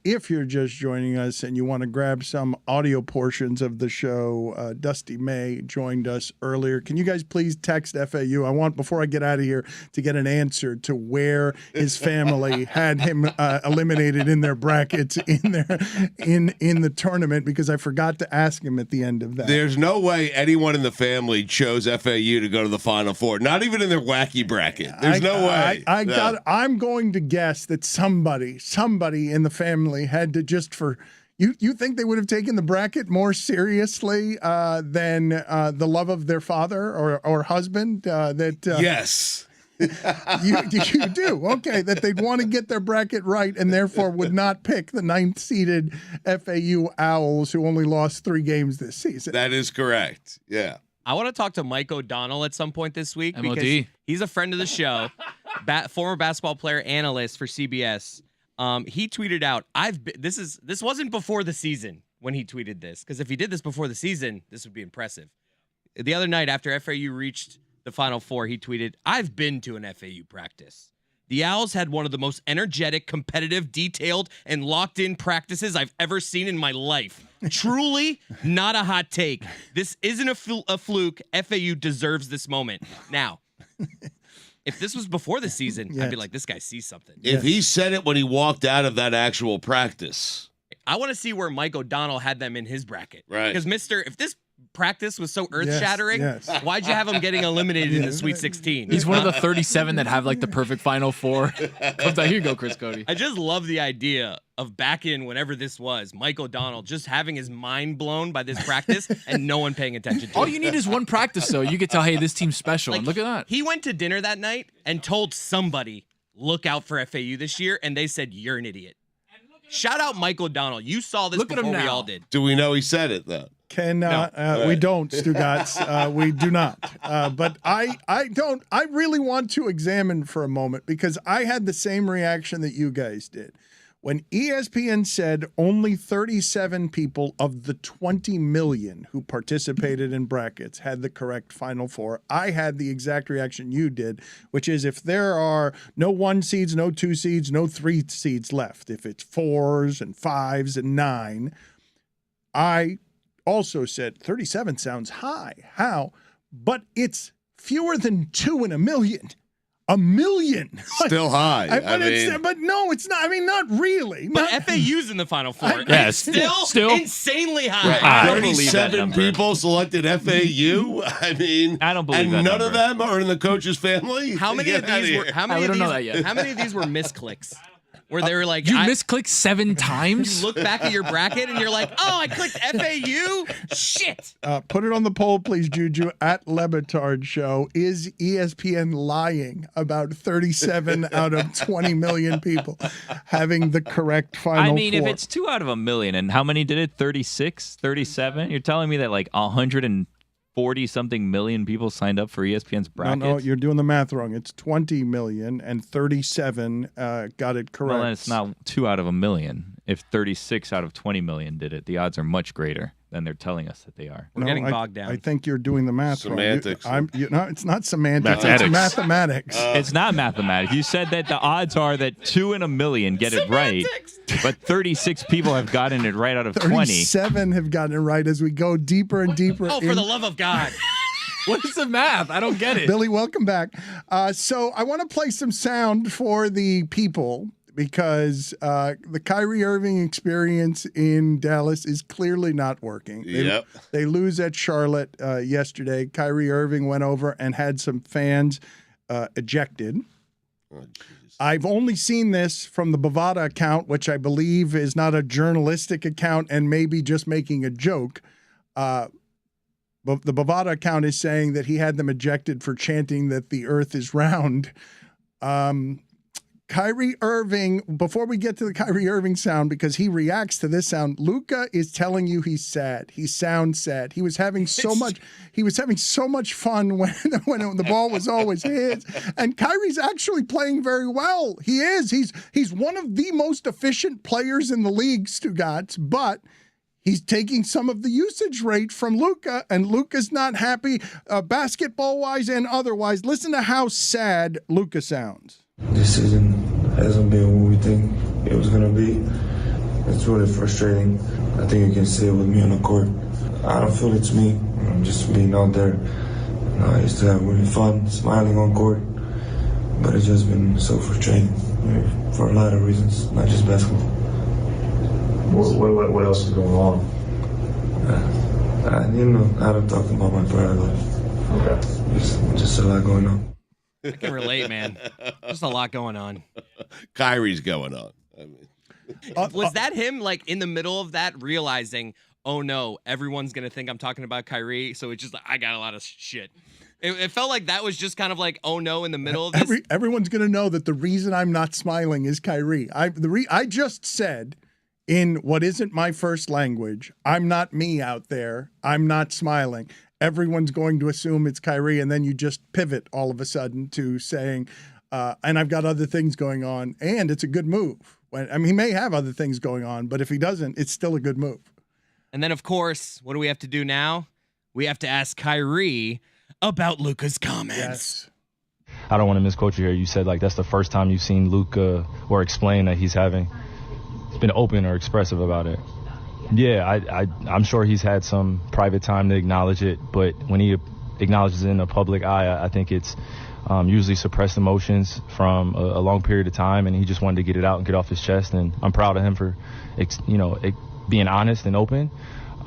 If you're just joining us and you want to grab some audio portions of the show, Dusty May joined us earlier. Can you guys please text FAU? I want, before I get out of here, to get an answer to where his family had him eliminated in their brackets in the tournament, because I forgot to ask him at the end of that. There's no way anyone in the family chose FAU to go to the Final Four. Not even in their wacky bracket. There's no way. I'm going to guess that somebody in the family had to just for you think they would have taken the bracket more seriously than the love of their father or husband? Yes. You do. Okay, that they'd want to get their bracket right and therefore would not pick the 9th seeded FAU Owls, who only lost 3 games this season. That is correct. Yeah. I want to talk to Mike O'Donnell at some point this week MOD. because he's a friend of the show, former basketball player, analyst for CBS. He tweeted out, this wasn't before the season when he tweeted this, because if he did this before the season, this would be impressive. The other night after FAU reached the Final Four, he tweeted, "I've been to an FAU practice. The Owls had one of the most energetic, competitive, detailed, and locked-in practices I've ever seen in my life. Truly not a hot take. This isn't a fluke. FAU deserves this moment." Now, if this was before the season, I'd be like, this guy sees something. If he said it when he walked out of that actual practice. I want to see where Mike O'Donnell had them in his bracket. Right. Because if this practice was so earth-shattering, why'd you have him getting eliminated in the Sweet 16? He's one of the 37 that have like the perfect Final Four. Comes out, here you go, Chris Cody. I just love the idea of back in whenever this was, Mike O'Donnell just having his mind blown by this practice and no one paying attention to it. All you need is one practice, though. You could tell, hey, this team's special. And look at that. He went to dinner that night and told somebody, look out for FAU this year, and they said, you're an idiot. Shout out Mike O'Donnell. You saw this before we all did. Do we know he said it, though? We don't, Stugotz. We do not. But I really want to examine for a moment, because I had the same reaction that you guys did. When ESPN said only 37 people of the 20 million who participated in brackets had the correct Final Four, I had the exact reaction you did, which is if there are no 1 seeds, no 2 seeds, no 3 seeds left, if it's 4s and 5s and 9, I also said 37 sounds high. How? But it's fewer than 2 in a million. A million. Still high. But no, it's not. I mean, not really. But FAU's in the Final Four. Yes. Still insanely high. I don't believe that 37 number. people selected FAU. I mean, I don't believe and that none number. of them are in the coach's family. How many of these were? How many of these were misclicks? Where they were like, you misclicked 7 times? You look back at your bracket and you're like, oh, I clicked FAU? Shit. Put it on the poll, please, Juju, at LeBatardShow. Is ESPN lying about 37 out of 20 million people having the correct Final Four? I mean, if it's 2 out of a million, and how many did it? 36, 37? You're telling me that like 140-something million people signed up for ESPN's bracket? No, you're doing the math wrong. It's 20 million, and 37 got it correct. Well, then it's not 2 out of a million. If 36 out of 20 million did it, the odds are much greater than they're telling us that they are. We're getting bogged down. I think you're doing the math Semantics. wrong. It's not semantics. It's mathematics. It's not mathematics. You said that the odds are that 2 in a million get it right, but 36 people have gotten it right out of 20. 37 have gotten it right as we go deeper and deeper. Oh, for the love of God. What is the math? I don't get it. Billy, welcome back. So I want to play some sound for the people, because the Kyrie Irving experience in Dallas is clearly not working. They lose at Charlotte yesterday. Kyrie Irving went over and had some fans ejected. I've only seen this from the Bovada account, which I believe is not a journalistic account and maybe just making a joke. But the Bovada account is saying that he had them ejected for chanting that the earth is round. Kyrie Irving, before we get to the Kyrie Irving sound, because he reacts to this sound, Luka is telling you he's sad. He sounds sad. He was having so much fun when the ball was always his. And Kyrie's actually playing very well. He is. He's one of the most efficient players in the league, Stugotz, but he's taking some of the usage rate from Luka, and Luka's not happy basketball-wise and otherwise. Listen to how sad Luka sounds. This season hasn't been what we think it was going to be. It's really frustrating. I think you can see it with me on the court. I don't feel it's me. I'm just being out there. I used to have really fun, smiling on court, but it's just been so frustrating for a lot of reasons, not just basketball. What else is going on? I don't talk about my private life. Okay. Just a lot going on. I can relate, man. Just a lot going on. Kyrie's going on. I mean, was that him, like, in the middle of that, realizing, oh no, everyone's gonna think I'm talking about Kyrie, so it's just like, I got a lot of shit. It felt like that was just kind of like, oh no, in the middle of this. Everyone's gonna know that the reason I'm not smiling is Kyrie. I just said, in what isn't my first language, I'm not me out there. I'm not smiling. Everyone's going to assume it's Kyrie, and then you just pivot all of a sudden to saying, and I've got other things going on, and it's a good move. He may have other things going on, but if he doesn't, it's still a good move. And then, of course, what do we have to do now? We have to ask Kyrie about Luka's comments. Yes. I don't want to misquote you here. You said, like, that's the first time you've seen Luka or explain that he's been open or expressive about it. Yeah, I'm sure he's had some private time to acknowledge it, but when he acknowledges it in the public eye, I think it's usually suppressed emotions from a long period of time, and he just wanted to get it out and get off his chest, and I'm proud of him for, being honest and open.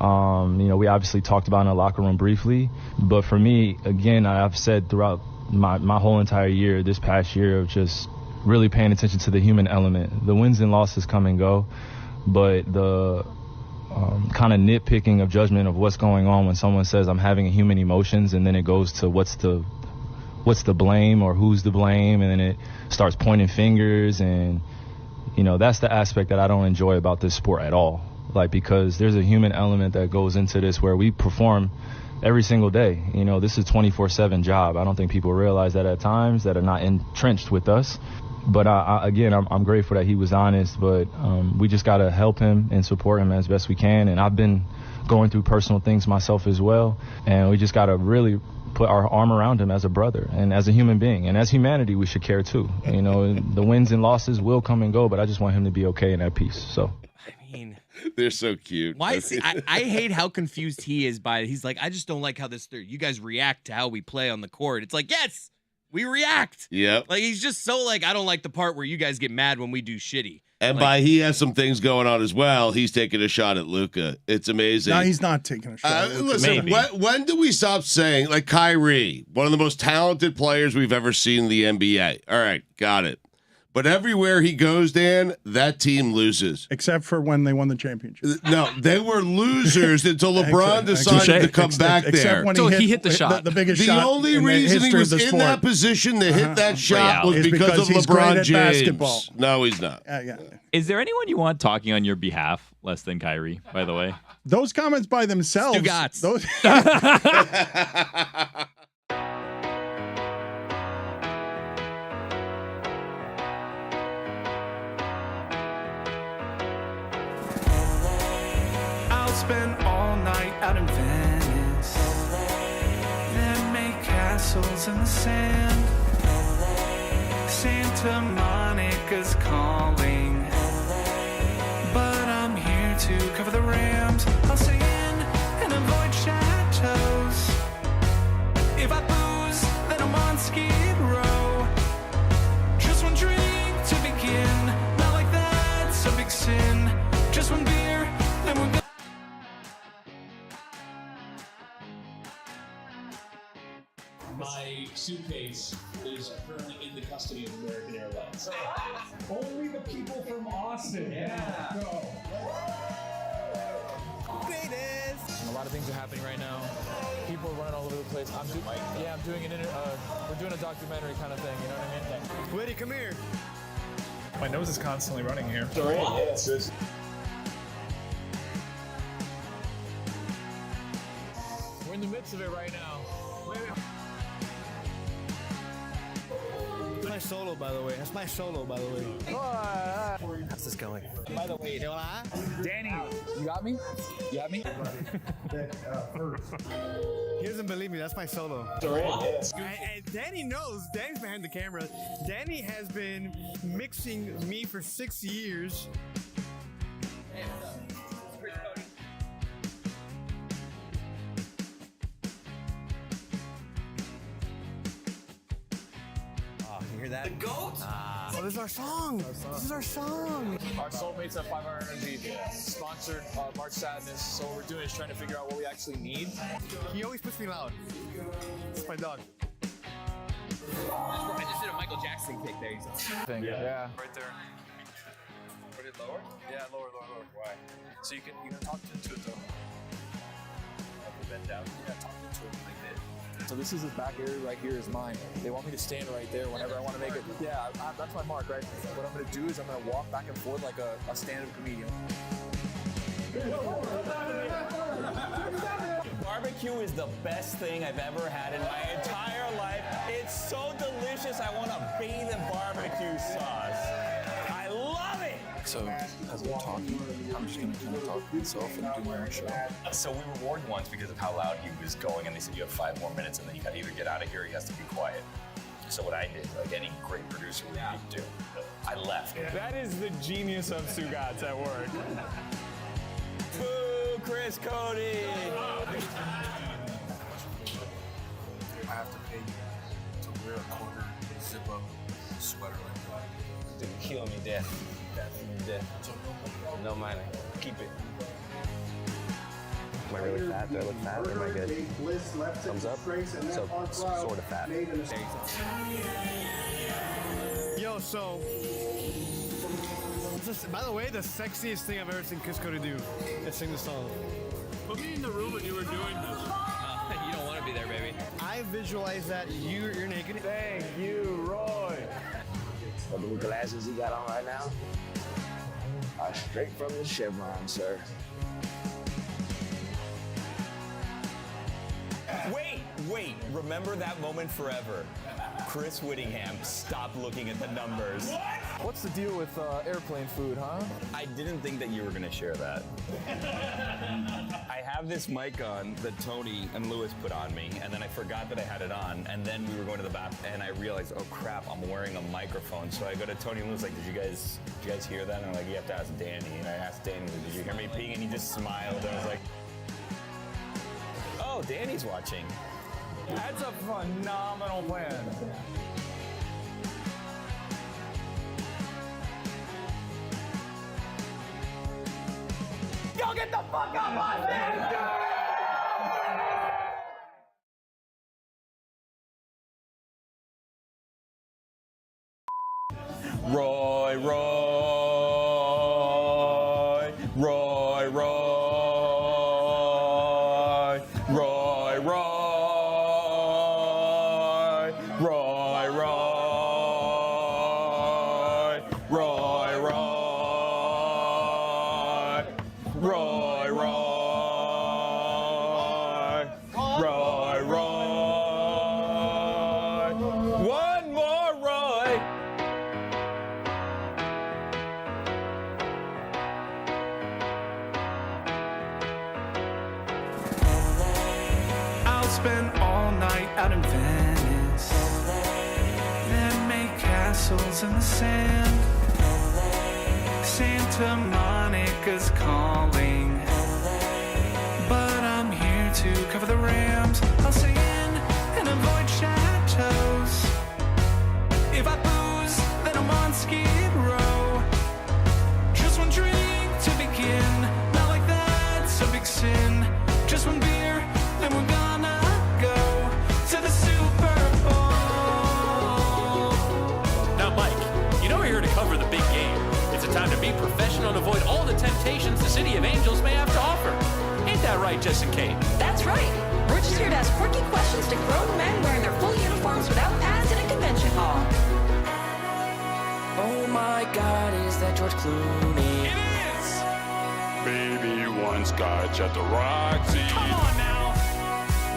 We obviously talked about it in the locker room briefly, but for me, again, I've said throughout my whole entire year, this past year, of just really paying attention to the human element. The wins and losses come and go, but the kind of nitpicking of judgment of what's going on when someone says I'm having human emotions, and then it goes to what's the blame or who's to blame, and then it starts pointing fingers, and that's the aspect that I don't enjoy about this sport at all. Because there's a human element that goes into this where we perform every single day. This is a 24/7 job. I don't think people realize that at times that are not entrenched with us. But I'm grateful that he was honest, but we just got to help him and support him as best we can. And I've been going through personal things myself as well. And we just got to really put our arm around him as a brother and as a human being. And as humanity, we should care too. The wins and losses will come and go, but I just want him to be okay and at peace. So. They're so cute. Why is I hate how confused he is by it. He's like, I just don't like how you guys react to how we play on the court. It's like, yes, we react. Yep. He's just so I don't like the part where you guys get mad when we do shitty. And he has some things going on as well. He's taking a shot at Luka. It's amazing. No, he's not taking a shot at Luka. Listen, when do we stop saying, Kyrie, one of the most talented players we've ever seen in the NBA? All right, got it. But everywhere he goes, Dan, that team loses. Except for when they won the championship. No, they were losers until LeBron decided to come back there. Except when he hit the shot. The biggest shot. The only reason he was in that position to hit that shot was because of LeBron James. Basketball. No, he's not. Yeah. Is there anyone you want talking on your behalf less than Kyrie, by the way? Those comments by themselves. Stugotz. Those. Spend all night out in Venice, then make castles in the sand. Santa Monica's calling, but I'm here to cover the Rams. I'll stay in and avoid chateaus. If I booze, then I'm on Skid Row. Just one drink to begin, not like that's a big sin. Just one beer, then we're good. My suitcase is currently in the custody of American Airlines. Only the people from Austin. Yeah. Go. A lot of things are happening right now. People are running all over the place. I'm doing we're doing a documentary kind of thing. You know what I mean? Woody, come here. My nose is constantly running here. Yes. We're in the midst of it right now. My solo, by the way. That's my solo, by the way. How's this going? By the way, Danny, you got me? You got me? He doesn't believe me. That's my solo. And Danny knows. Danny's behind the camera. Danny has been mixing me for 6 years. That. The GOAT? Oh, this is our song. This is our song. Our Soulmates at 5 Hour Energy sponsored March Sadness. So what we're doing is trying to figure out what we actually need. He always puts me loud. It's my dog. I just did a Michael Jackson kick there. Yeah. Right there. Put it lower? Yeah, lower. Why? So you can talk into it though. Bend down. Yeah, talk into it like this. So this is his back area right here is mine. They want me to stand right there whenever I want to make it. Yeah, that's my mark, right? What I'm going to do is I'm going to walk back and forth like a stand-up comedian. Barbecue is the best thing I've ever had in my entire life. It's so delicious, I want to bathe in barbecue sauce. I love it! So, as we're talking, I'm just going to kind of talk to myself and do my own show. So we were warned once because of how loud he was going, and they said you have 5 more minutes, and then you got to either get out of here or he has to be quiet. So what I did, like any great producer would do, I left. That is the genius of Stugotz at work. Boo, Chris Cody! I have to pay you to wear a quarter zip-up sweater like that. Dude, kill me, Dad. That's me, Dad. No money. Keep it. Am I really fat? Do I look fat or am I good? Thumbs up? So, sort of fat. Yo, so, by the way, the sexiest thing I've ever seen Chris Cody do is sing the song. Put me in the room when you were doing this. You don't want to be there, baby. I visualize that you're naked. Thank you, Roy. The blue glasses he got on right now are straight from the Chevron, sir. Wait, remember that moment forever. Chris Whittingham, stop looking at the numbers. What's the deal with airplane food, huh? I didn't think that you were gonna share that. I have this mic on that Tony and Lewis put on me, and then I forgot that I had it on, and then we were going to the bathroom, and I realized, oh crap, I'm wearing a microphone. So I go to Tony and Lewis, like, did you guys hear that? And I'm like, you have to ask Danny. And I asked Danny, did you hear me peeing? And he just smiled, and I was like, oh, Danny's watching. That's a phenomenal plan. Yo, get the fuck out my stage! Roy, one more Roy. I'll spend all night out in Venice, then make castles in the sand. Santa Monica's calling, but I'm here to cover the Rams. I'll stay in and avoid chateaus. If I booze, then I'm on Skid Row. Just one drink to begin, not like that's a big sin. Just one beer, then we're gonna go to the Super Bowl. Now, Mike, you know we're here to cover the big game. It's a time to be professional and avoid all the temptations the City of Angels may have to offer. Ain't that right, Jess and Kate? That's right. We're just here to ask quirky questions to grown men wearing their full uniforms without pads in a convention hall. Oh my God, is that George Clooney? It is! Maybe one scotch at the Roxy. Come on now!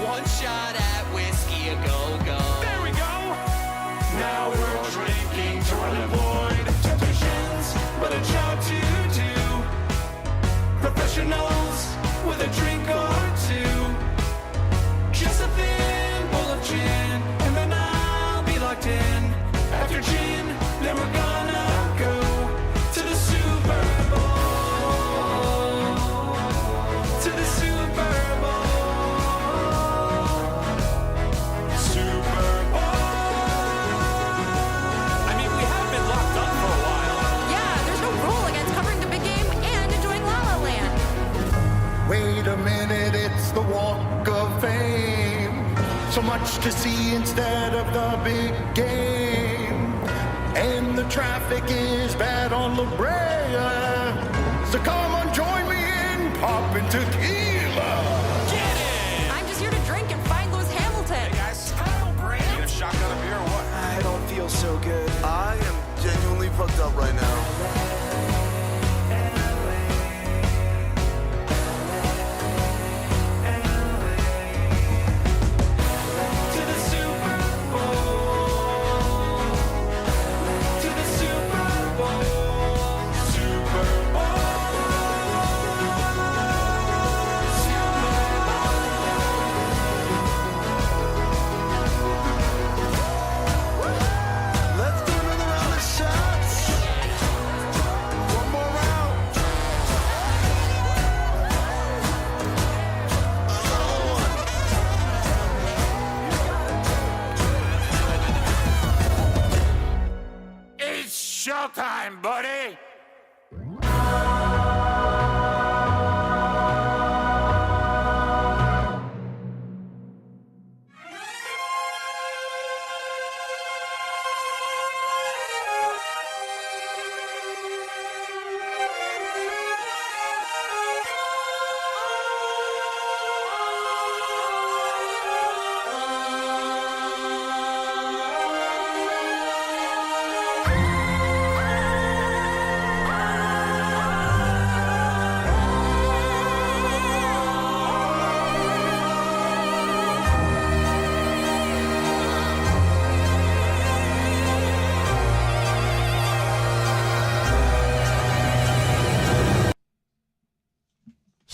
One shot at whiskey, a go-go. There we go! Now we're drinking to avoid temptations, but a job to do. Professionals with a drink or two. Just a thin bowl of gin, and then I'll be locked in. After gin, then we're gonna go to the Super Bowl. To the Super Bowl. Super Bowl. I mean, we have been locked up for a while. Yeah, there's no rule against covering the big game and enjoying La La Land. Wait a minute, it's the Walk of Fame. So much to see instead of the big game. And the traffic is bad on La Brea. So come on, join me in popping tequila. Get it! I'm just here to drink and find Lewis Hamilton. Hey guys, Brady, need a shotgun of beer or what? I don't feel so good. I am genuinely fucked up right now. To the Super Bowl. To the Super Bowl. Super Let's do another round of shots.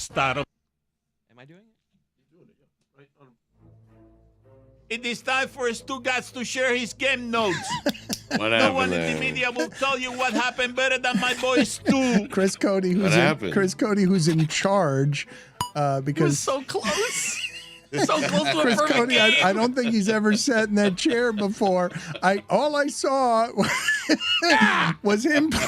Start. Am I doing it? It is time for Stugotz to share his game notes. What No happened one there? in the media will tell you what happened better than my boy Stu. Chris Cody, who's in charge, because So close. So close to a Chris perfect Cody, game. I don't think he's ever sat in that chair before. All I saw was him play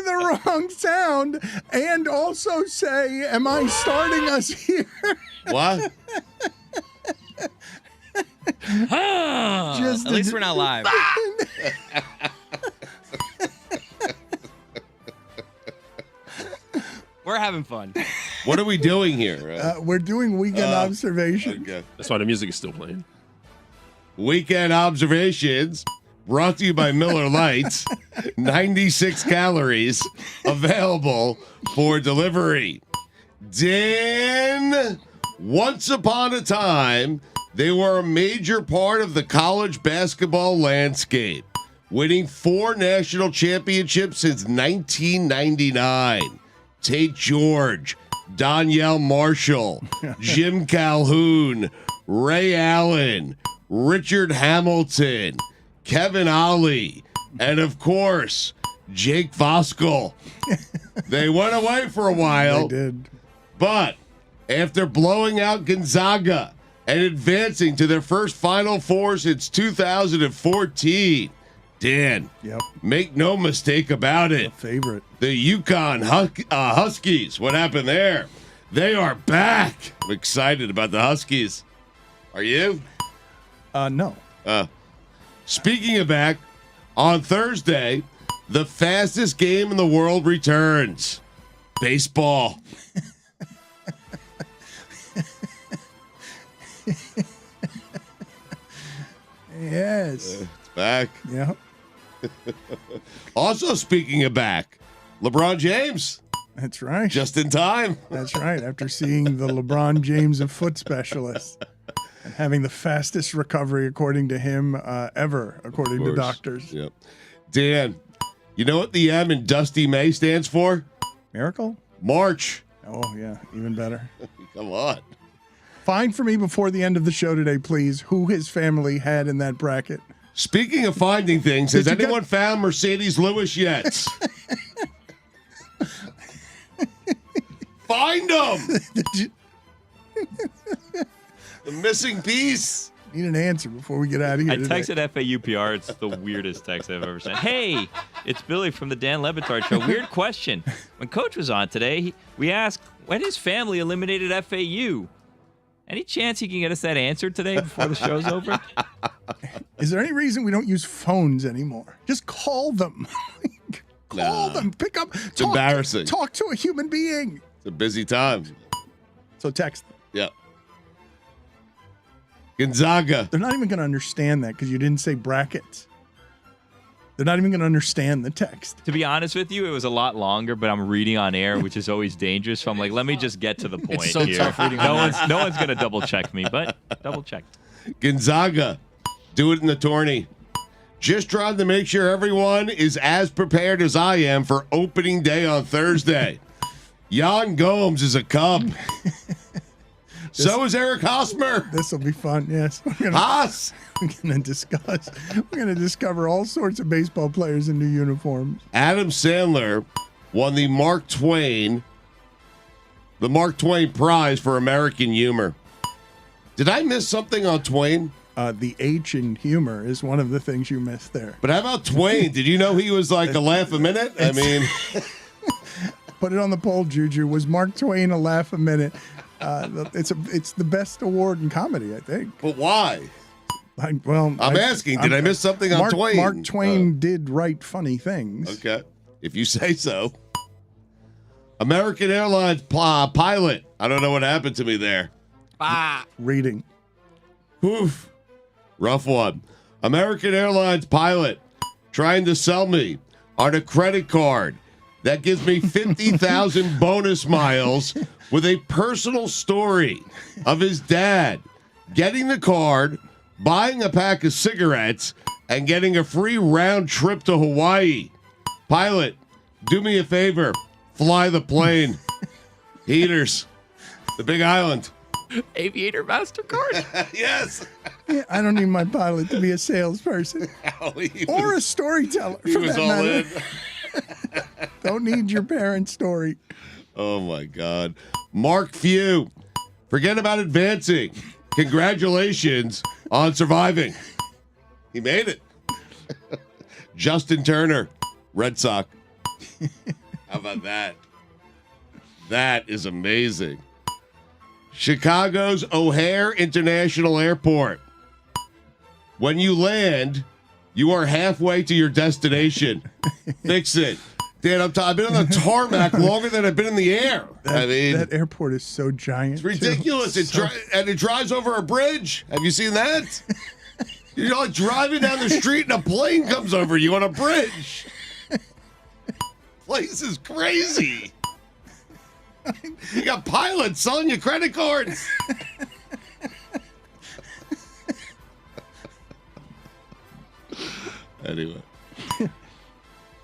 the wrong sound and also say, "Am I starting us here?" What? At least we're not live. We're having fun. What are we doing here? We're doing weekend observation. Okay. That's why the music is still playing. Weekend observations brought to you by Miller Lights. 96 calories available for delivery. Dan, once upon a time, they were a major part of the college basketball landscape, winning 4 national championships since 1999. Tate George, Donyell Marshall, Jim Calhoun, Ray Allen, Richard Hamilton, Kevin Ollie, and of course, Jake Voskuhl. They went away for a while. They did. But after blowing out Gonzaga and advancing to their first Final Four since 2014, Dan, make no mistake about it. Favorite. The Yukon Huskies. What happened there? They are back. I'm excited about the Huskies. Are you? No. Speaking of back, on Thursday, the fastest game in the world returns. Baseball. Yes. It's back. Yep. Also, speaking of back, LeBron James. That's right. Just in time. That's right. After seeing the LeBron James of foot specialist and having the fastest recovery, according to him, ever, according to doctors. Yep. Dan, you know what the M in Dusty May stands for? Miracle? March. Oh, yeah. Even better. Come on. Find for me before the end of the show today, please, who his family had in that bracket. Speaking of finding things, has anyone found Mercedes Lewis yet? Find them! The missing piece. Need an answer before we get out of here I today. texted FAUPR. It's the weirdest text I've ever sent. Hey, it's Billy from the Dan LeBatard Show. Weird question. When Coach was on today, we asked when his family eliminated FAU. Any chance he can get us that answer today before the show's over? Is there any reason we don't use phones anymore? Just call them. Call them. Pick up. It's embarrassing. Talk to a human being. It's a busy time. So text them. Yep. Gonzaga. They're not even going to understand that because you didn't say brackets. They're not even going to understand the text. To be honest with you, it was a lot longer, but I'm reading on air, which is always dangerous. So I'm like, let me just get to the point It's so here. tough reading no on one's going to double check me, but double check. Gonzaga. Do it in the tourney. Just trying to make sure everyone is as prepared as I am for opening day on Thursday. Jan Gomes is a Cub. So is Eric Hosmer. This will be fun. Yes. We're going to discover all sorts of baseball players in new uniforms. Adam Sandler won the Mark Twain Prize for American Humor. Did I miss something on Twain? The H in humor is one of the things you missed there. But how about Twain? Did you know he was like a laugh a minute? I mean, put it on the poll, Juju. Was Mark Twain a laugh a minute? It's the best award in comedy, I think. But why? I'm asking. Did I miss something on Twain? Mark Twain did write funny things. Okay, if you say so. American Airlines pilot. I don't know what happened to me there. Reading. Oof. Rough one. American Airlines pilot trying to sell me on a credit card that gives me 50,000 bonus miles with a personal story of his dad getting the card, buying a pack of cigarettes, and getting a free round trip to Hawaii. Pilot, do me a favor. Fly the plane. Heaters. The Big Island. Aviator MasterCard. Yes. Yeah, I don't need my pilot to be a salesperson or a storyteller. He was all in. Don't need your parents' story. Oh, my God. Mark Few. Forget about advancing. Congratulations on surviving. He made it. Justin Turner. Red Sox. How about that? That is amazing. Chicago's O'Hare International Airport. When you land, you are halfway to your destination. Fix it. Dan, I've been on the tarmac longer than I've been in the air. That airport is so giant. It's ridiculous. And it drives over a bridge. Have you seen that? You're like driving down the street and a plane comes over you on a bridge. Place is crazy. You got pilots selling you credit cards. Anyway.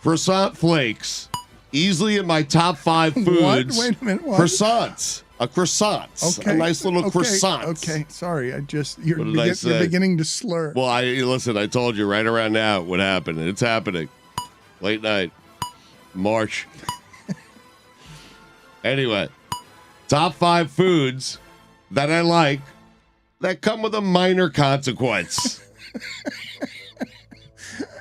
Croissant flakes. Easily in my top 5 foods. What? Wait a minute. What? Croissants. A croissant. Okay. A nice little croissant. Okay. Sorry. You're What did I say? you're beginning to slur. Well, I told you right around now what happened. It's happening. Late night. March. Anyway, top 5 foods that I like that come with a minor consequence.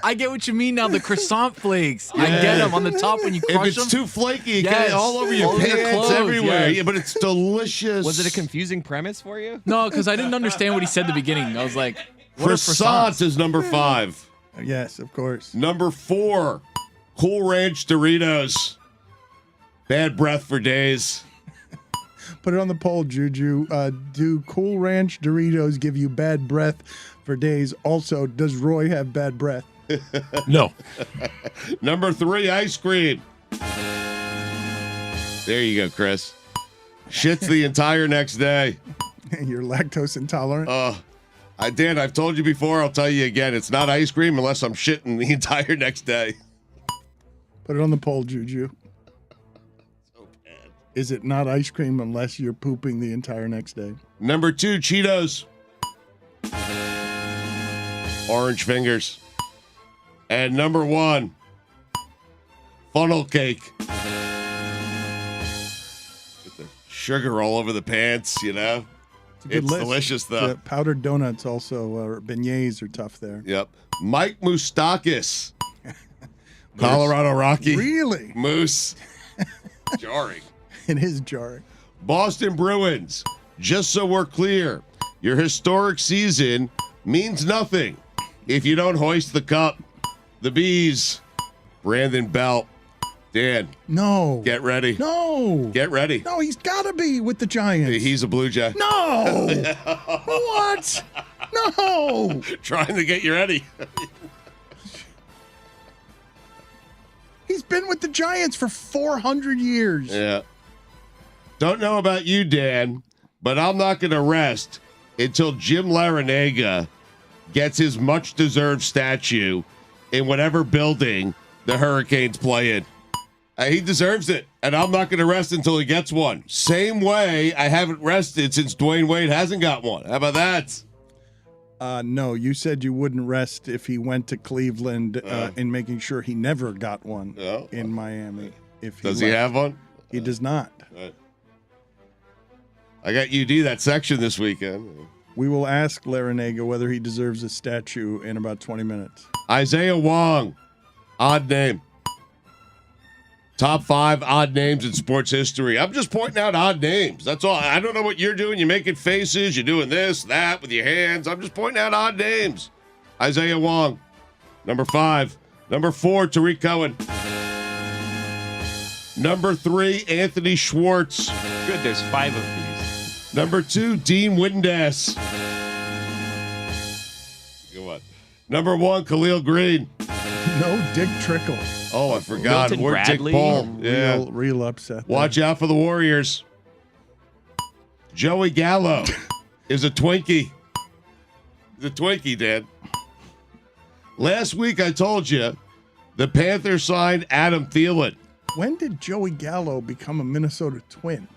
I get what you mean now. The croissant flakes. I get them on the top when you crush them. If it's too flaky, it gets all over your pants, clothes, everywhere. yes. Yeah, but it's delicious. Was it a confusing premise for you? No, because I didn't understand what he said at the beginning. I was like, what are Croissant croissants? is number 5. Yes, of course. Number 4, Cool Ranch Doritos. Bad breath for days. Put it on the poll, Juju. Do Cool Ranch Doritos give you bad breath for days? Also, does Roy have bad breath? No. Number 3, ice cream. There you go, Chris. Shits the entire next day. You're lactose intolerant? Dan, I've told you before, I'll tell you again. It's not ice cream unless I'm shitting the entire next day. Put it on the poll, Juju. Is it not ice cream unless you're pooping the entire next day? Number 2, Cheetos. Orange fingers. And number 1, funnel cake. Get the sugar all over the pants, you know? It's delicious, though. Yeah, powdered donuts also, or beignets are tough there. Yep. Mike Moustakis. Colorado Rocky. Really? Moose. Jarring. It is jarring. Boston Bruins. Just so we're clear, your historic season means nothing if you don't hoist the cup. The Bees. Brandon Belt. Dan. No. Get ready. No. Get ready. No, he's got to be with the Giants. He's a Blue Jay. No. What? No. Trying to get you ready. He's been with the Giants for 400 years. Yeah. Don't know about you, Dan, but I'm not going to rest until Jim Larrañaga gets his much-deserved statue in whatever building the Hurricanes play in. He deserves it, and I'm not going to rest until he gets one. Same way I haven't rested since Dwayne Wade hasn't got one. How about that? No, you said you wouldn't rest if he went to Cleveland in making sure he never got one in Miami. Does he have one? He does not. I got UD that section this weekend. We will ask Larrañaga whether he deserves a statue in about 20 minutes. Isaiah Wong, odd name. Top 5 odd names in sports history. I'm just pointing out odd names. That's all. I don't know what you're doing. You're making faces. You're doing this, that with your hands. I'm just pointing out odd names. Isaiah Wong, number 5. Number 4, Tariq Cohen. Number 3, Anthony Schwartz. Good, there's 5 of these. Number 2, Dean Windass. Good one. Number 1, Khalil Green. No, Dick Trickle. Oh, I forgot. Milton Or Bradley. Dick Paul. Yeah. Real upset. Watch out for the Warriors. Joey Gallo is a Twinkie. He's a Twinkie, Dad. Last week I told you the Panthers signed Adam Thielen. When did Joey Gallo become a Minnesota Twin?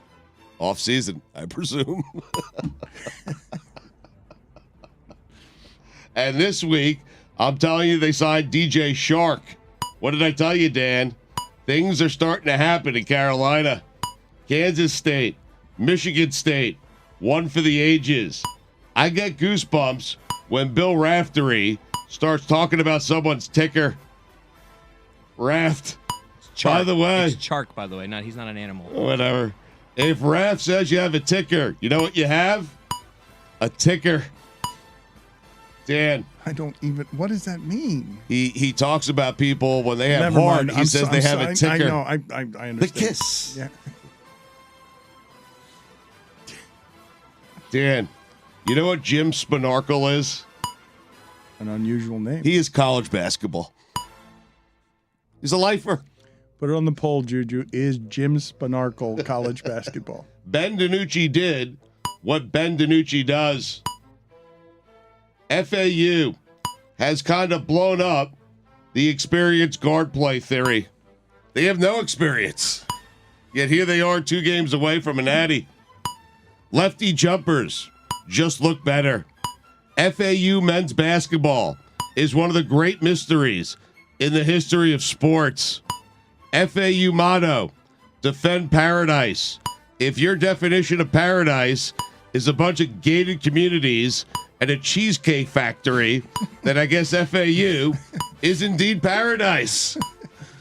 Off season, I presume. And this week, I'm telling you, they signed DJ Shark. What did I tell you, Dan? Things are starting to happen in Carolina. Kansas State, Michigan State, one for the ages. I get goosebumps when Bill Raftery starts talking about someone's ticker. Raft. By the way. It's Chark, by the way. He's not an animal. Whatever. If Raft says you have a ticker, you know what you have? A ticker. Dan. I don't even. What does that mean? He talks about people when they have Never heart. mind. He says they have a ticker. I know. I understand. The kiss. Yeah. Dan, you know what Jim Spanarkel is? An unusual name. He is college basketball. He's a lifer. Put it on the poll, Juju. Is Jim Spanarkel college basketball? Ben DiNucci did what Ben DiNucci does. FAU has kind of blown up the experienced guard play theory. They have no experience. Yet here they are 2 games away from a natty. Lefty jumpers just look better. FAU men's basketball is one of the great mysteries in the history of sports. FAU motto, defend paradise. If your definition of paradise is a bunch of gated communities and a cheesecake factory, then I guess FAU is indeed paradise.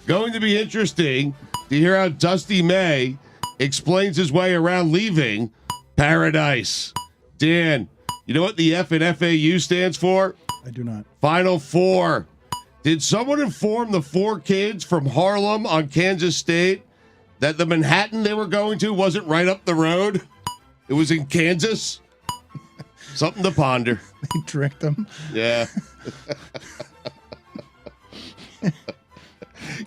Going to be interesting to hear how Dusty May explains his way around leaving paradise. Dan, you know what the F in FAU stands for? I do not. Final Four. Did someone inform the 4 kids from Harlem on Kansas State that the Manhattan they were going to wasn't right up the road? It was in Kansas? Something to ponder. They tricked them. Yeah.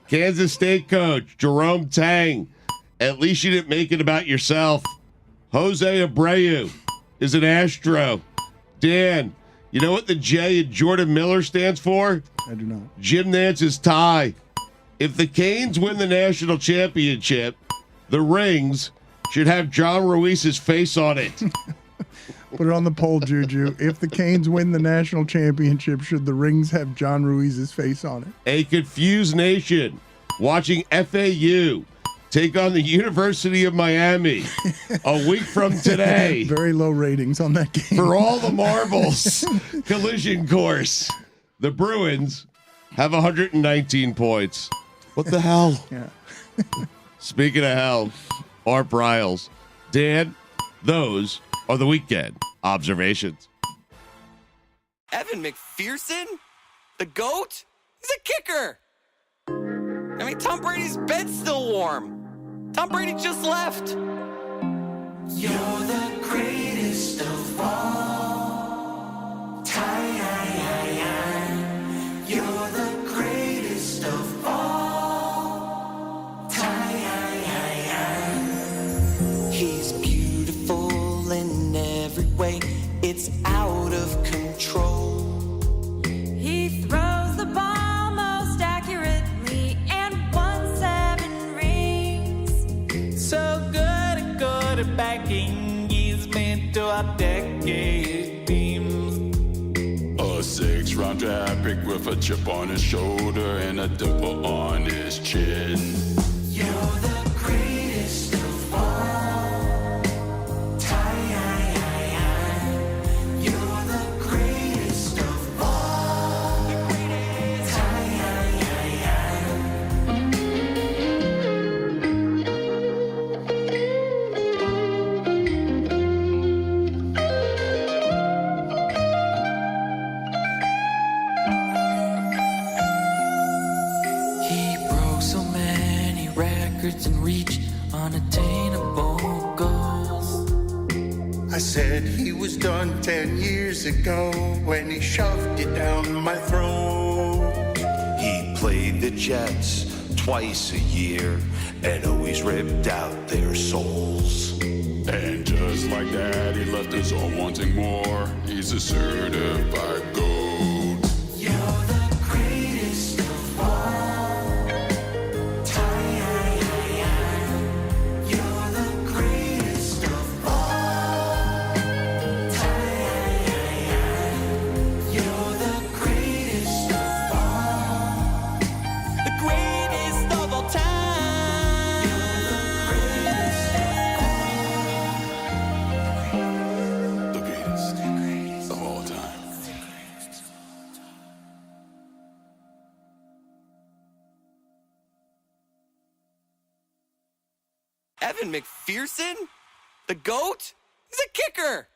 Kansas State coach Jerome Tang. At least you didn't make it about yourself. Jose Abreu is an Astro. Dan, you know what the J in Jordan Miller stands for? I do not. Jim Nance's tie. If the Canes win the national championship, the rings should have John Ruiz's face on it. Put it on the poll, Juju. If the Canes win the national championship, should the rings have John Ruiz's face on it? A confused nation watching FAU take on the University of Miami a week from today. Very low ratings on that game. For all the marbles, collision course. The Bruins have 119 points. What the hell? Yeah. Speaking of hell, Art Briles. Dan, those are the weekend observations. Evan McPherson? The GOAT? He's a kicker. I mean, Tom Brady's bed's still warm. Tom Brady just left. You're the greatest of all time. You're the greatest of all time. He's beautiful in every way. It's out of control. He throws the ball most accurately and won 7 rings. So good at backing, he's meant to our decade teams. A 6th-round draft pick with a chip on his shoulder and a dimple on his chin. You're the greatest of all time. You're the greatest of all He broke so many records and reached unattainable goals. I said he was done 10 years ago when he shoved it down my throat. He played the Jets twice a year and always ripped out their souls. And just like that, he left us all wanting more. He's a certified GOAT. You're the greatest of all time. Evan McPherson? The GOAT? He's a kicker.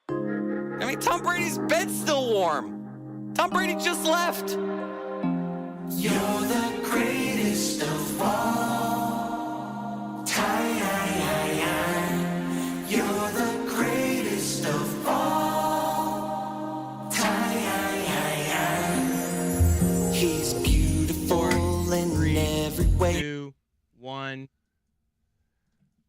I mean, Tom Brady's bed's still warm. Tom Brady just left. You're the greatest of all time. You're the greatest of all time. He's beautiful in every way. 2, 1.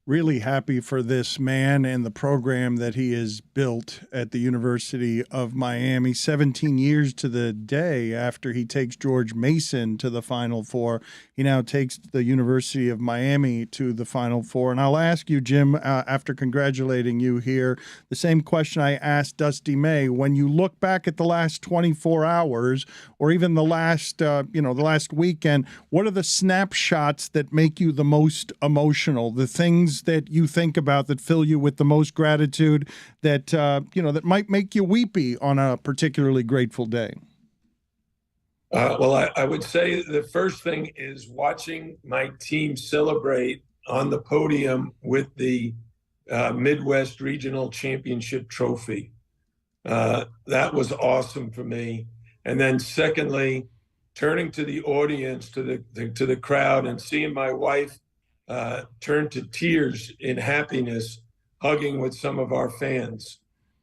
Really happy for this man and the program that he has built at the University of Miami. 17 years to the day after he takes George Mason to the Final Four, he now takes the University of Miami to the Final Four. And I'll ask you, Jim, after congratulating you here, the same question I asked Dusty May. When you look back at the last 24 hours or even the last, the last weekend, what are the snapshots that make you the most emotional? The things that you think about that fill you with the most gratitude, that that might make you weepy on a particularly grateful day? Well, I would say the first thing is watching my team celebrate on the podium with the Midwest Regional Championship trophy. That was awesome for me. And then secondly, turning to the audience, to the crowd, and seeing my wife turn to tears in happiness, hugging with some of our fans.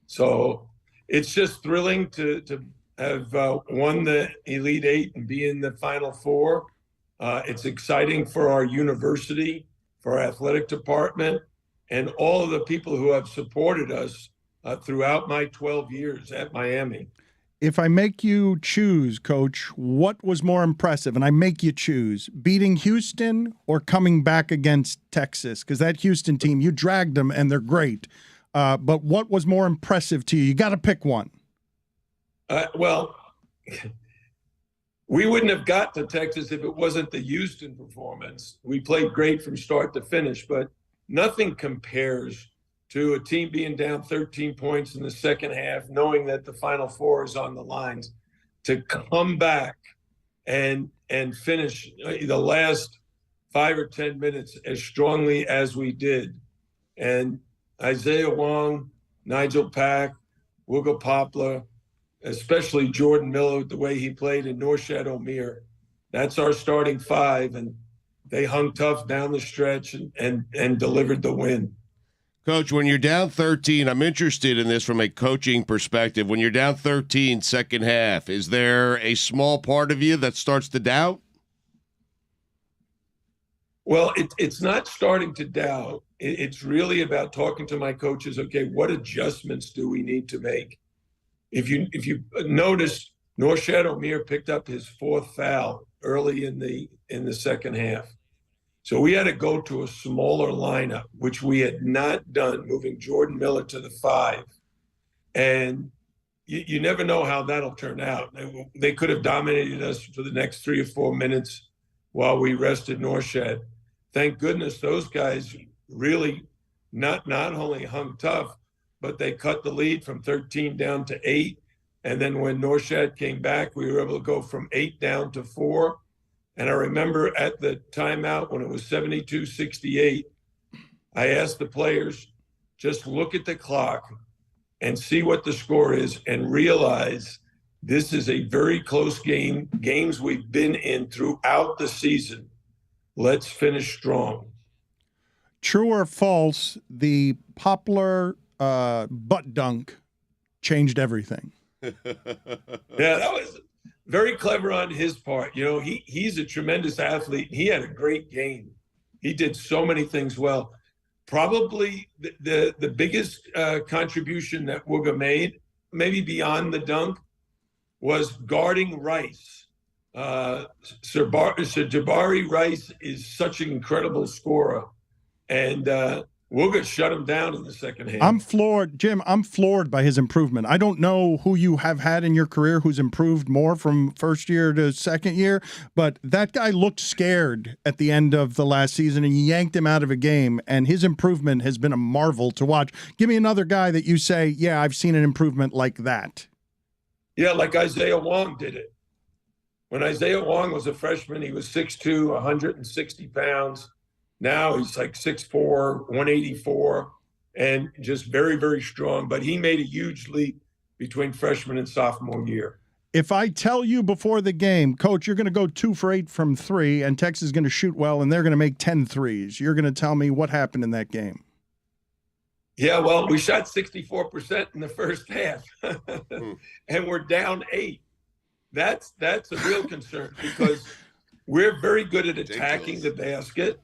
So it's just thrilling to have won the Elite Eight and be in the Final Four. It's exciting for our university, for our athletic department, and all of the people who have supported us throughout my 12 years at Miami. If I make you choose, Coach, what was more impressive? And I make you choose, beating Houston or coming back against Texas? Because that Houston team, you dragged them, and they're great. But what was more impressive to you? You got to pick one. Well, we wouldn't have got to Texas if it wasn't the Houston performance. We played great from start to finish, but nothing compares to a team being down 13 points in the second half, knowing that the Final Four is on the lines, to come back and finish the last 5 or 10 minutes as strongly as we did. And Isaiah Wong, Nigel Pack, Wooga Poplar, especially Jordan Miller, the way he played, in Norshad Omier. That's our starting five, and they hung tough down the stretch and delivered the win. Coach, when you're down 13, I'm interested in this from a coaching perspective. When you're down 13 second half, is there a small part of you that starts to doubt? Well, it's not starting to doubt. It's really about talking to my coaches. Okay, what adjustments do we need to make? If you notice, Norshad Omier picked up his 4th foul early in the second half. So we had to go to a smaller lineup, which we had not done, moving Jordan Miller to the 5. And you never know how that'll turn out. They could have dominated us for the next 3 or 4 minutes while we rested Norshad. Thank goodness those guys really not only hung tough, but they cut the lead from 13 down to 8. And then when Norshad came back, we were able to go from 8 down to 4. And I remember at the timeout when it was 72-68, I asked the players, just look at the clock and see what the score is and realize this is a very close game, games we've been in throughout the season. Let's finish strong. True or false, the Poplar butt dunk changed everything. Yeah, that was very clever on his part. You know, he's a tremendous athlete. He had a great game. He did so many things well. Probably the biggest contribution that Wooga made, maybe beyond the dunk, was guarding Rice. Sir Jabari Rice is such an incredible scorer. And Wooga shut him down in the second half. I'm floored, Jim. I'm floored by his improvement. I don't know who you have had in your career who's improved more from first year to second year, but that guy looked scared at the end of the last season, and you yanked him out of a game, and his improvement has been a marvel to watch. Give me another guy that you say, yeah, I've seen an improvement like that. Yeah, like Isaiah Wong did it. When Isaiah Wong was a freshman, he was 6'2", 160 pounds. Now he's like 6'4", 184, and just very, very strong. But he made a huge leap between freshman and sophomore year. If I tell you before the game, Coach, you're going to go 2 for 8 from 3, and Texas is going to shoot well, and they're going to make 10 threes, you're going to tell me what happened in that game. Yeah, well, we shot 64% in the first half, and we're down 8. That's a real concern because we're very good at attacking the basket.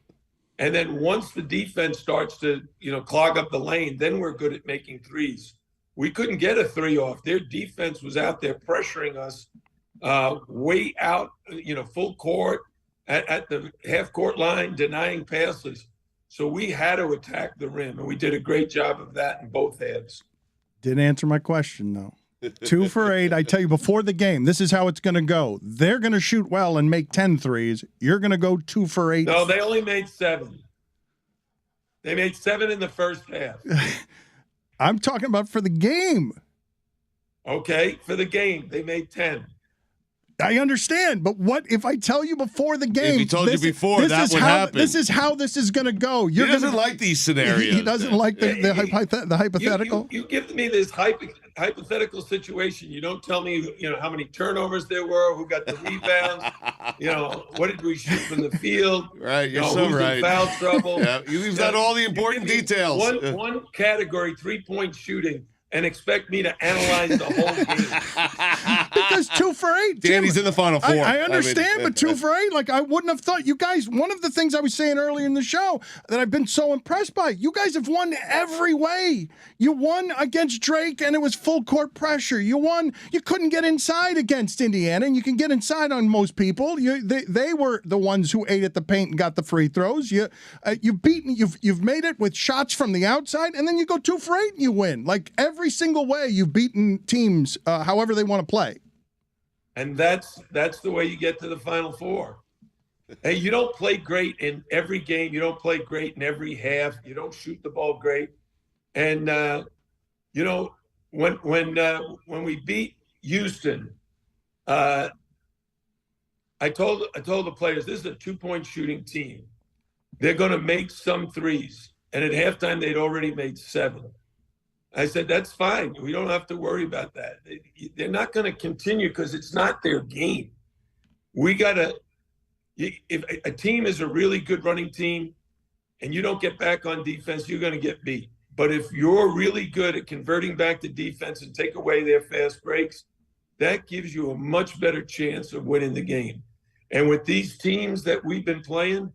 And then once the defense starts to, clog up the lane, then we're good at making threes. We couldn't get a 3 off. Their defense was out there pressuring us way out, full court at the half-court line, denying passes. So we had to attack the rim, and we did a great job of that in both halves. Didn't answer my question, though. 2 for 8. I tell you, before the game, this is how it's going to go. They're going to shoot well and make 10 threes. You're going to go 2 for 8. No, they only made 7. They made 7 in the first half. I'm talking about for the game. Okay, for the game, they made 10. I understand, but what if I tell you before the game? If he told you before, that would happen. This is how this is going to go. He doesn't like these scenarios. He doesn't like the hypothetical. You give me this hypothetical situation. You don't tell me, how many turnovers there were, who got the rebounds, what did we shoot from the field? Right, you're so who's right. in foul trouble. Yeah, you leave out all the important details. One category, 3-point shooting, and expect me to analyze the whole game. Because 2 for 8. Danny's in the Final Four. I understand, but 2 for 8, like I wouldn't have thought. You guys, one of the things I was saying earlier in the show that I've been so impressed by, you guys have won every way. You won against Drake, and it was full court pressure. You won. You couldn't get inside against Indiana, and you can get inside on most people. They were the ones who ate at the paint and got the free throws. You've made it with shots from the outside, and then you go 2 for 8 and you win. Like every single way you've beaten teams, however they want to play. And that's the way you get to the Final Four. Hey, you don't play great in every game. You don't play great in every half. You don't shoot the ball great. And when we beat Houston, I told the players, this is a 2-point shooting team. They're going to make some threes. And at halftime, they'd already made 7. I said, that's fine. We don't have to worry about that. They're not going to continue because it's not their game. We got to – if a team is a really good running team and you don't get back on defense, you're going to get beat. But if you're really good at converting back to defense and take away their fast breaks, that gives you a much better chance of winning the game. And with these teams that we've been playing,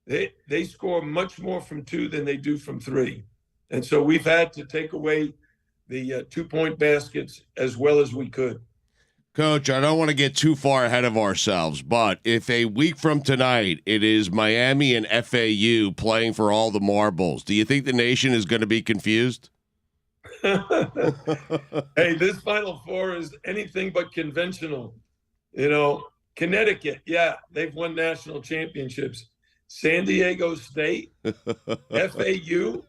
they score much more from 2 than they do from 3. And so we've had to take away the 2-point baskets as well as we could. Coach, I don't want to get too far ahead of ourselves, but if a week from tonight it is Miami and FAU playing for all the marbles, do you think the nation is going to be confused? Hey, this Final Four is anything but conventional. Connecticut, yeah, they've won national championships. San Diego State, FAU, the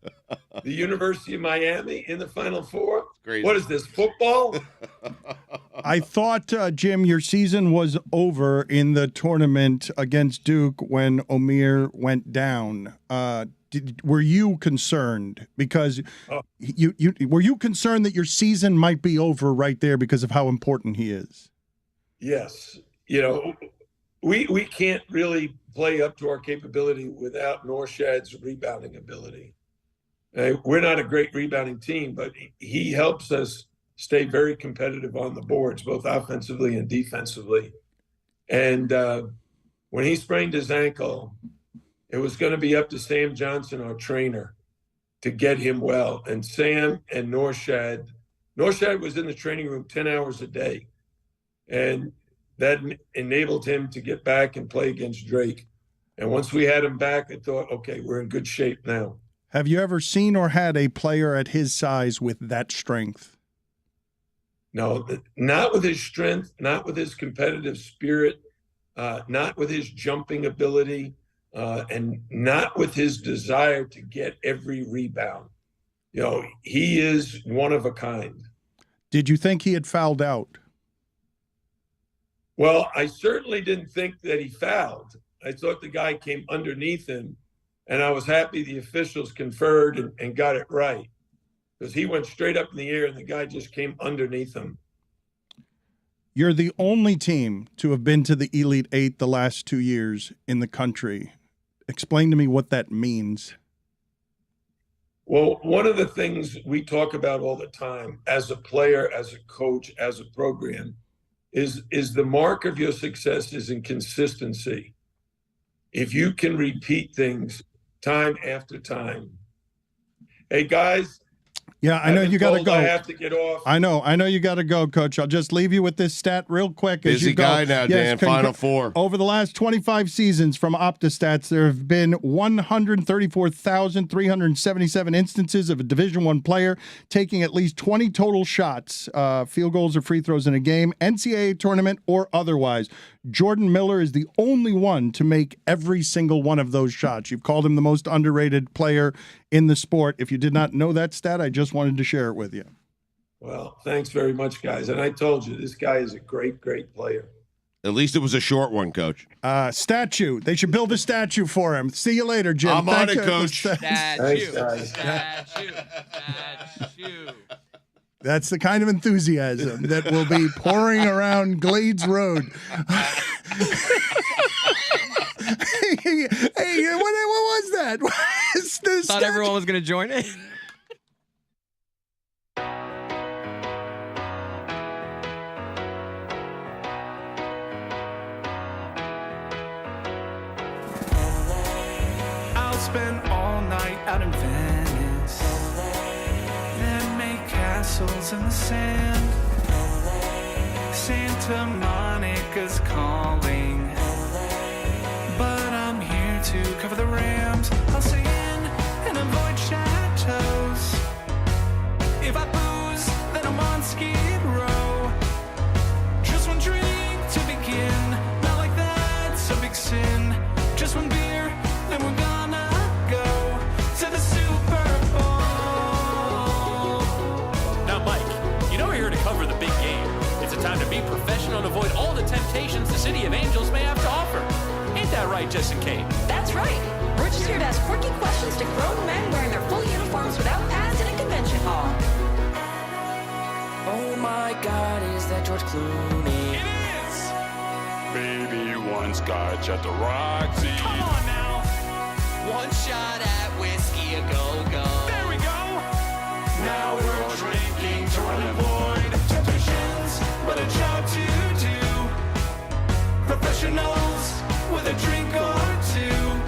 University of Miami in the Final Four. What is this, football? I thought, Jim, your season was over in the tournament against Duke when Omer went down. Were you concerned? Because were you concerned that your season might be over right there because of how important he is? Yes. We can't really play up to our capability without Norshad's rebounding ability. We're not a great rebounding team, but he helps us stay very competitive on the boards, both offensively and defensively. And when he sprained his ankle, it was going to be up to Sam Johnson, our trainer, to get him well. And Sam and Norshad was in the training room 10 hours a day. And that enabled him to get back and play against Drake. And once we had him back, I thought, okay, we're in good shape now. Have you ever seen or had a player at his size with that strength? No, not with his strength, not with his competitive spirit, not with his jumping ability, and not with his desire to get every rebound. He is one of a kind. Did you think he had fouled out? Well, I certainly didn't think that he fouled. I thought the guy came underneath him And I was happy the officials conferred and got it right, because he went straight up in the air and the guy just came underneath him. You're the only team to have been to the Elite Eight the last 2 years in the country. Explain to me what that means. Well, one of the things we talk about all the time as a player, as a coach, as a program is the mark of your success is in consistency. If you can repeat things time after time. Hey, guys. Yeah, I know you got to go. I have to get off. I know you got to go, Coach. I'll just leave you with this stat real quick. As Busy you go. guy now, Dan. Final four. Over the last 25 seasons from OptaStats, there have been 134,377 instances of a Division I player taking at least 20 total shots, field goals or free throws in a game, NCAA tournament or otherwise. Jordan Miller is the only one to make every single one of those shots. You've called him the most underrated player in the sport. If you did not know that stat, I just wanted to share it with you. Well, thanks very much, guys. And I told you, this guy is a great, great player. At least it was a short one, Coach. Statue. They should build a statue for him. See you later, Jim. I'm on it, Coach. Statue. Thanks, Statue. That's the kind of enthusiasm that will be pouring around Glades Road. Hey, what was that? Thought everyone was going to join it. I'll spend all night out in Venice, then make castles in the sand. Santa Monica's calling, but I'm here to cover the Rams. I'll stay in and avoid chateaus. If I booze, then I'm on Skid Row. Just one drink to begin, not like that's a big sin. Just one beer, then we're gonna go to the Super Bowl. Now, Mike, you know we're here to cover the big game. It's a time to be professional and avoid all the temptations the City of Angels may have to offer. Ain't that right, Justin Kate? That's right. We're just here to ask quirky questions to grown men wearing their full uniforms without pads in a convention hall. Oh my God, is that George Clooney? It is! Baby, one scotch at the Roxy. Come on now! One shot at whiskey a go-go. There we go! Now we're drinking to run and avoid temptations, but a job to do. Professionals with a drink or two.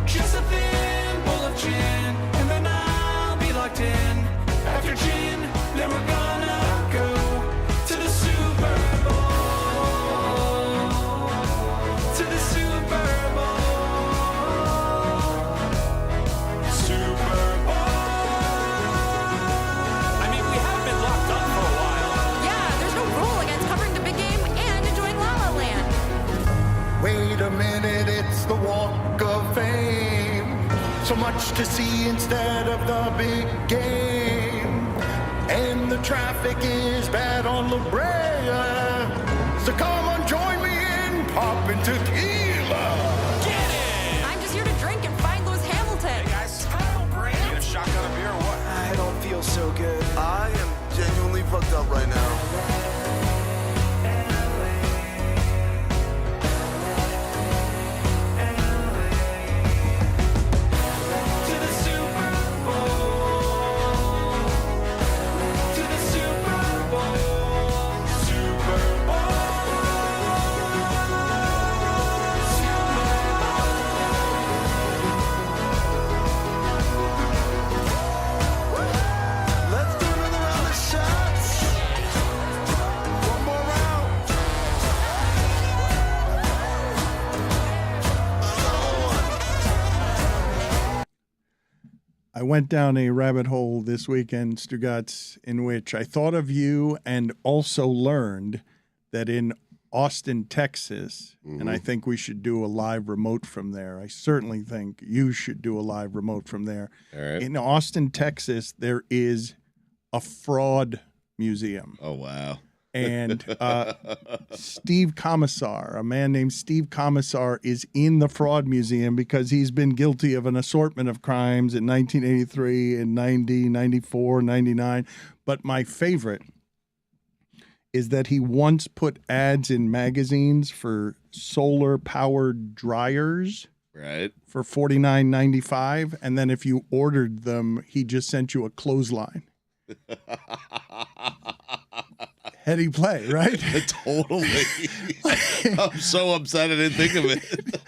Just a thin bowl of gin, and then I'll be locked in. After gin, then we're gonna go to the Super Bowl. To the Super Bowl. Super Bowl. I mean, we have been locked up for a while. Yeah, there's no rule against covering the big game and enjoying La La Land. Wait a minute, it's the Walk of Fame. So much to see instead of the big game. And the traffic is bad on La Brea. So come on, join me in popping tequila. Get it! I'm just here to drink and find Lewis Hamilton. Hey guys, Brady, a shotgun of beer or what? I don't feel so good. I am genuinely fucked up right now. To the Super Bowl. To the Super Bowl. Super Bowl. Let's do another round of shots. One more round. I went down a rabbit hole this weekend, Stugotz, in which I thought of you and also learned that in Austin, Texas, and I think we should do a live remote from there. I certainly think you should do a live remote from there. All right. In Austin, Texas, there is a fraud museum. Oh, wow. And Steve Commissar, a man named Steve Commissar, is in the Fraud Museum because he's been guilty of an assortment of crimes in 1983, in 90, 94, 99. But my favorite is that he once put ads in magazines for solar-powered dryers. Right. For $49.95, and then if you ordered them, he just sent you a clothesline. Heady play, right? Totally. I'm so upset I didn't think of it.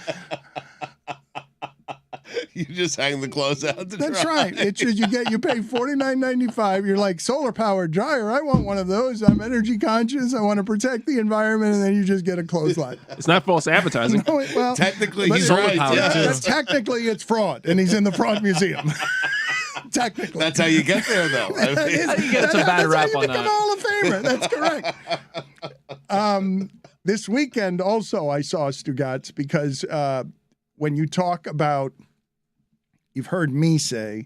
You just hang the clothes out to That's dry. right. It's just you pay $49.95. You're like, solar powered dryer. I want one of those. I'm energy conscious. I want to protect the environment, and then you just get a clothesline. It's not false advertising. No, well, technically, but he's right. Technically, it's fraud, and he's in the Fraud Museum. Technically, That's how you get there, though. I mean, How do you get some bad rap on become that? Hall of Famer. That's correct. This weekend, also, I saw Stugotz because when you talk about, you've heard me say,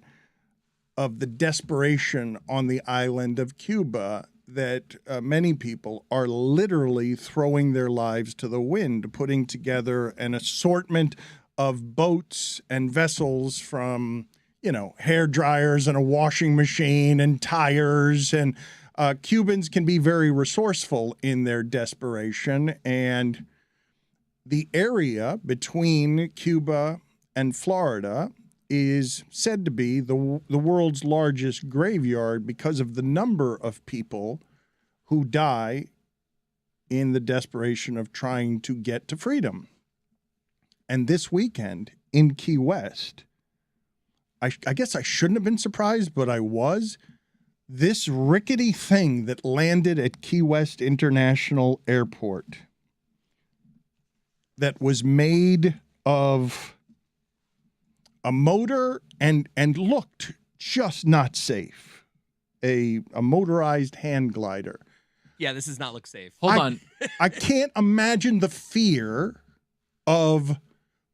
of the desperation on the island of Cuba, that many people are literally throwing their lives to the wind, putting together an assortment of boats and vessels from, hair dryers and a washing machine and tires. And Cubans can be very resourceful in their desperation. And the area between Cuba and Florida is said to be the world's largest graveyard because of the number of people who die in the desperation of trying to get to freedom. And this weekend in Key West, I guess I shouldn't have been surprised, but I was. This rickety thing that landed at Key West International Airport that was made of a motor and looked just not safe. A motorized hand glider. Yeah, this does not look safe. Hold on. I can't imagine the fear of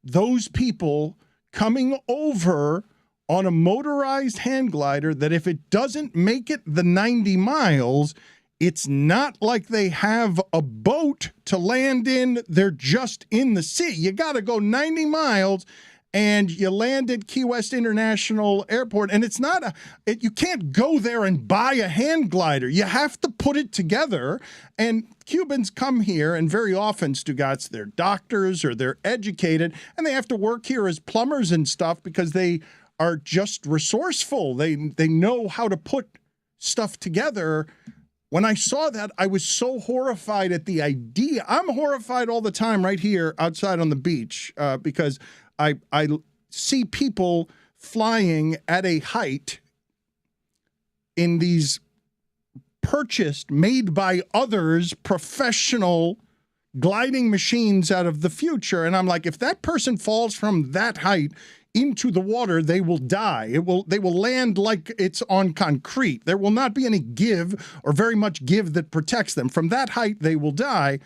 those people coming over on a motorized hand glider that if it doesn't make it the 90 miles, it's not like they have a boat to land in. They're just in the sea. You got to go 90 miles and you land at Key West International Airport. And it's not you can't go there and buy a hand glider. You have to put it together. And Cubans come here, and very often, Stugotz, they're doctors or they're educated, and they have to work here as plumbers and stuff because they are just resourceful. They know how to put stuff together. When I saw that, I was so horrified at the idea. I'm horrified all the time right here outside on the beach because I see people flying at a height in these purchased, made by others, professional gliding machines out of the future. And I'm like, if that person falls from that height into the water, they will die. They will land like it's on concrete. There will not be any give or very much give that protects them. From that height, they will die.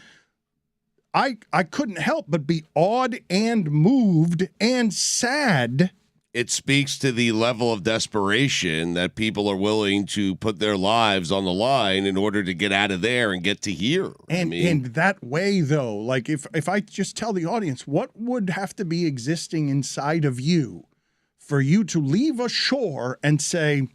I couldn't help but be awed and moved and sad. It speaks to the level of desperation that people are willing to put their lives on the line in order to get out of there and get to here. And in that way, though, like if I just tell the audience what would have to be existing inside of you for you to leave a shore and say,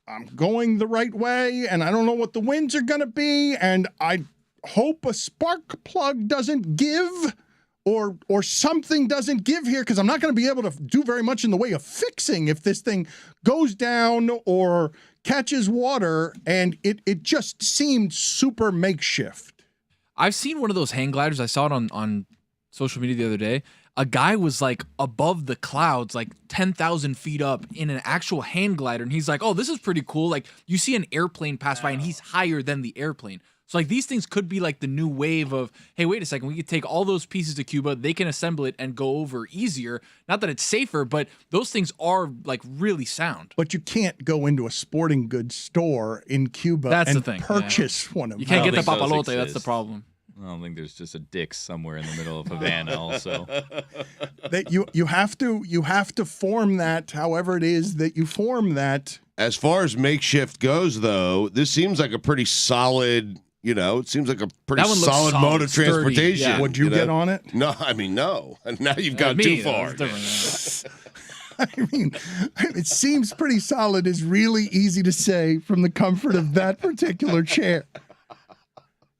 I'm going the right way and I don't know what the winds are going to be and I hope a spark plug doesn't give or something doesn't give here because I'm not going to be able to do very much in the way of fixing if this thing goes down or catches water. And it just seemed super makeshift. I've seen one of those hang gliders. I saw it on social media the other day. A guy was like above the clouds, like 10,000 feet up in an actual hand glider. And he's like, oh, this is pretty cool. Like you see an airplane pass by and he's higher than the airplane. So like these things could be like the new wave of, hey, wait a second, we could take all those pieces to Cuba, they can assemble it and go over easier. Not that it's safer, but those things are like really sound. But you can't go into a sporting goods store in Cuba and purchase one of them. You can't get the papalote, that's the problem. I don't think there's just a Dick's somewhere in the middle of Havana also. That you have to form that however it is that you form that. As far as makeshift goes, though, this seems like a pretty solid You know, it seems like a pretty That one looks solid mode of sturdy, transportation. yeah. Would you get on it? No, I mean, no. Now you've gone too far. I mean, it seems pretty solid is really easy to say from the comfort of that particular chair.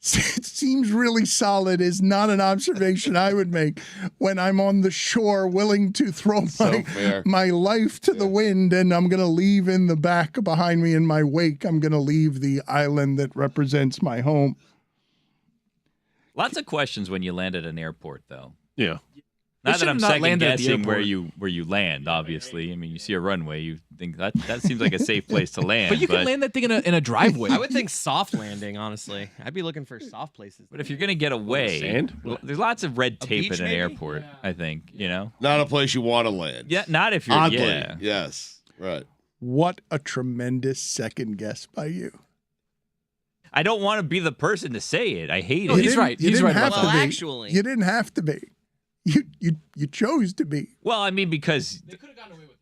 It seems really solid is not an observation I would make when I'm on the shore willing to throw my life to the wind, and I'm going to leave in the back behind me in my wake. I'm going to leave the island that represents my home. Lots of questions when you land at an airport, though. Yeah. Not that I'm not second land at the guessing where airport. you land. Obviously, I mean, you see a runway, you think that seems like a safe place to land. But you can land that thing in a driveway. I would think soft landing, honestly. I'd be looking for soft places. But if you're gonna get away, there's lots of red tape beach, at an maybe? airport. I think Not a place you want to land. Yeah, not if you're. Oddly, Yeah. yes, right. What a tremendous second guess by you. I don't want to be the person to say it. I hate Oh, it. he's right. He's right about Well, that. actually, You didn't have to be. You chose to be. Well, I mean, because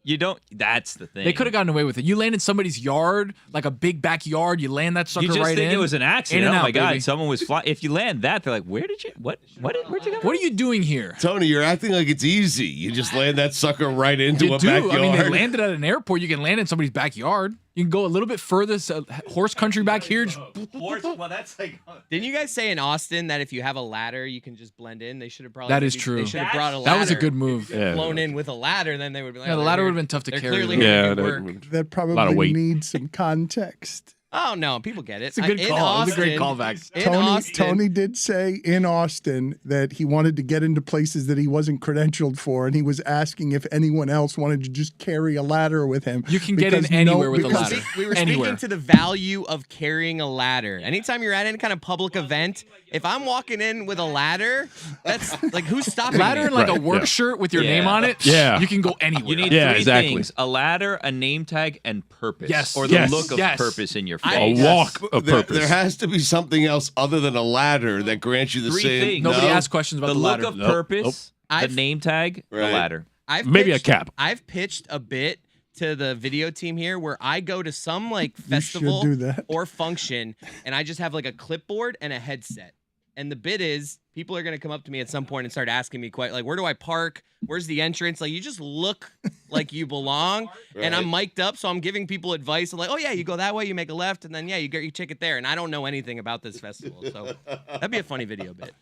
you don't. That's the thing. They could have gotten away with it. You land in somebody's yard, like a big backyard. You land that sucker You just right think in. it was an accident. In and Oh my out, god, baby. someone was flying. If you land that, they're like, "Where did you? Where'd you go? What are you doing here? Tony, you're acting like it's easy. You just land that sucker right into You a do. backyard. I mean, they landed at an airport. You can land in somebody's backyard. You can go a little bit further, horse country back here. Well, that's like. didn't you guys say in Austin that if you have a ladder, you can just blend in? They should have probably. That is true. They should have brought a ladder. That was a good move. Flown in with a ladder, then they would be like, Yeah, the oh, ladder they're- would have been tough to they're carry. clearly though. here to do work. That lot of probably weight. needs some context. Oh no, people get it. It's a good In call. It was a great Austin- callback. in Tony, Austin- Tony did say in Austin that he wanted to get into places that he wasn't credentialed for, and he was asking if anyone else wanted to just carry a ladder with him. You can get in because anywhere with a because- ladder. We were Anywhere. speaking to the value of carrying a ladder. Anytime you're at any kind of public event, if I'm walking in with a ladder, that's like who's stopping Ladder me? and like a Right, work yeah. shirt with your Yeah. name on it. Yeah. You can go anywhere. You need Yeah, three exactly. things: a ladder, a name tag, and purpose. Yes. Or the Yes. look of Yes. purpose in your I- face. A walk of There, purpose. there has to be something else other than a ladder that grants you the Three same. things. Nobody No? asked questions about The the look ladder. of Nope. purpose, the I've- name tag, Right. the ladder. Maybe a cap. I've pitched a bit to the video team here where I go to some like You should festival do that. or function and I just have like a clipboard and a headset. And the bit is people are going to come up to me at some point and start asking me quite like, where do I park? Where's the entrance? Like you just look like you belong. And I'm mic'd up. So I'm giving people advice. I'm like, oh yeah, you go that way, you make a left. And then, yeah, you get your ticket there. And I don't know anything about this festival. So that'd be a funny video bit.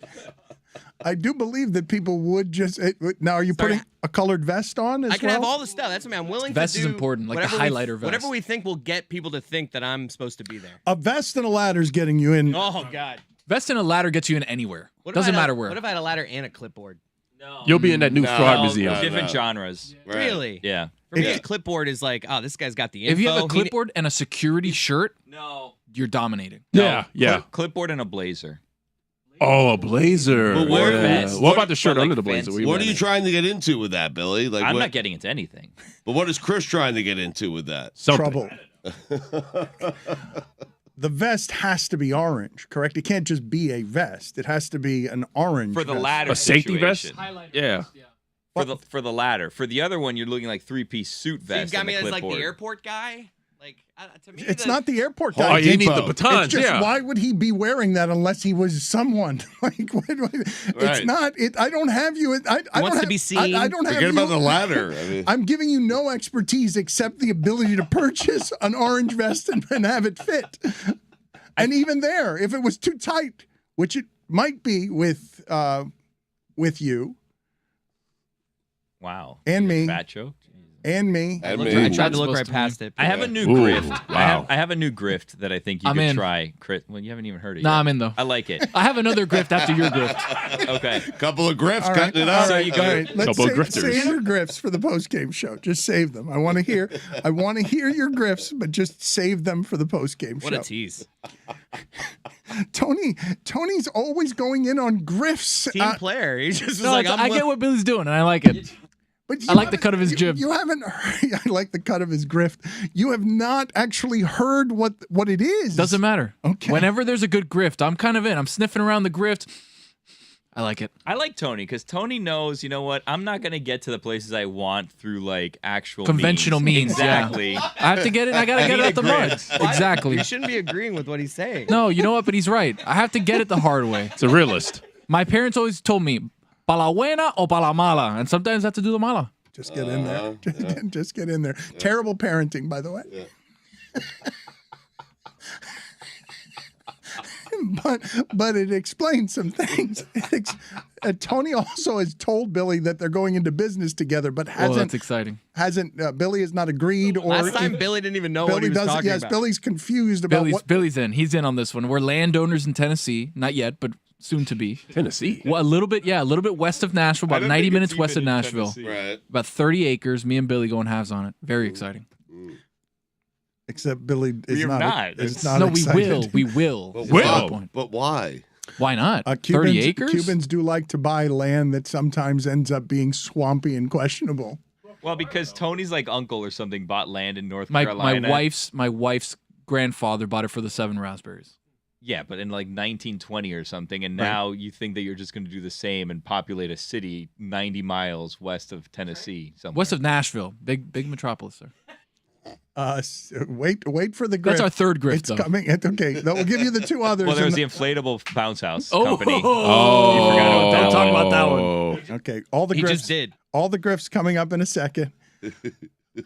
I do believe that people would just. Now, are you putting a colored vest on as I can well? have all the stuff. That's what I'm willing Vest to is do. important, like the whatever we- highlighter vest. Whatever we think will get people to think that I'm supposed to be there. A vest and a ladder is getting you in. Oh, God. Vest and a ladder gets you in anywhere. What if I Doesn't had a- matter where. What if I had a ladder and a clipboard? You'll be in that new fraud No, museum. no. Different genres. Right. Really? Yeah. For me, a clipboard is like, oh, this guy's got the info. If you have a He- clipboard and a security shirt, No. you're dominating. Yeah, yeah. Clipboard and a blazer. Oh, a blazer. But what- Yeah. vest. What about the shirt But, like, under the blazer? fancy. What are you trying to get into with that, Billy? Like, I'm what, not getting into anything. But what is Chris trying to get into with that? Trouble. The vest has to be orange, correct? It can't just be a vest. It has to be an orange For the vest. ladder A safety vest? situation. Yeah. For the ladder. For the other one, you're looking like three-piece suit So you vest. got and me a as like clipboard. the airport guy? Like, to me, It's the- not the airport Oh, guy. you need the Depot. batons. It's just Yeah. why would he be wearing that unless he was someone? Like, it's Right. not. I don't have you. I He don't wants to have, be seen. I don't have Forget you. about the ladder. I mean, I'm giving you no expertise except the ability to purchase an orange vest and have it fit. And even there, if it was too tight, which it might be with you Wow. and me Fat joke. and me. and I me. tried to look right past it. I have a new Ooh, grift. wow. I have a new grift that I think you I'm could in. try. Chris, well, you haven't even heard it Nah, yet. I'm in though. I like it. I have another grift after your grift. Okay. Couple of grifts All right, cutting it all up. right, you go- all right. Let's Couple of save grifters. your grifts for the post-game show. Just save them. I want to hear your grifts, but just save them for the post-game show. What a tease. Tony's always going in on grifts. Team player. He just was No, like, I get what Billy's doing, and I like it. But I like the cut of his jib. You haven't heard. I like the cut of his grift. You have not actually heard what it is. Doesn't matter. Okay. Whenever there's a good grift, I'm kind of in. I'm sniffing around the grift. I like it. I like Tony because Tony knows, you know what? I'm not going to get to the places I want through like actual Conventional means. Exactly. Yeah. I have to get it. I got to get it out the mud. Exactly. You shouldn't be agreeing with what he's saying. No, you know what? But he's right. I have to get it the hard way. It's a realist. My parents always told me, pa la buena o pa la mala. And sometimes I have to do the mala. Just get in there. Just get in there. Terrible parenting, by the way. But it explains some things. Tony also has told Billy that they're going into business together, but hasn't. Oh, that's exciting. Billy has not agreed. Or Last time Billy didn't even know what he was talking about. Billy's confused about what. Billy's in. He's in on this one. We're landowners in Tennessee. Not yet, but soon to be. Tennessee. Well, a little bit west of Nashville, about 90 minutes west of Nashville. Right. About 30 acres. Me and Billy going halves on it. Very exciting. Except Billy is not. No, excited. we will. But why? Why not? 30 Cubans, acres? Cubans do like to buy land that sometimes ends up being swampy and questionable. Well, because Tony's like uncle or something bought land in North My Carolina. my wife's grandfather bought it for the 7 raspberries. Yeah, but in like 1920 or something, and now you think that you're just going to do the same and populate a city 90 miles west of Tennessee, somewhere. West of Nashville, big metropolis there. Wait for the grift. That's our third grift. It's coming. Okay, we'll give you the 2 others. Well, there was the inflatable bounce house company. Oh, you forgot about that. Don't talk about that one. Okay, all the He grifts. just did. All the grifts coming up in a second.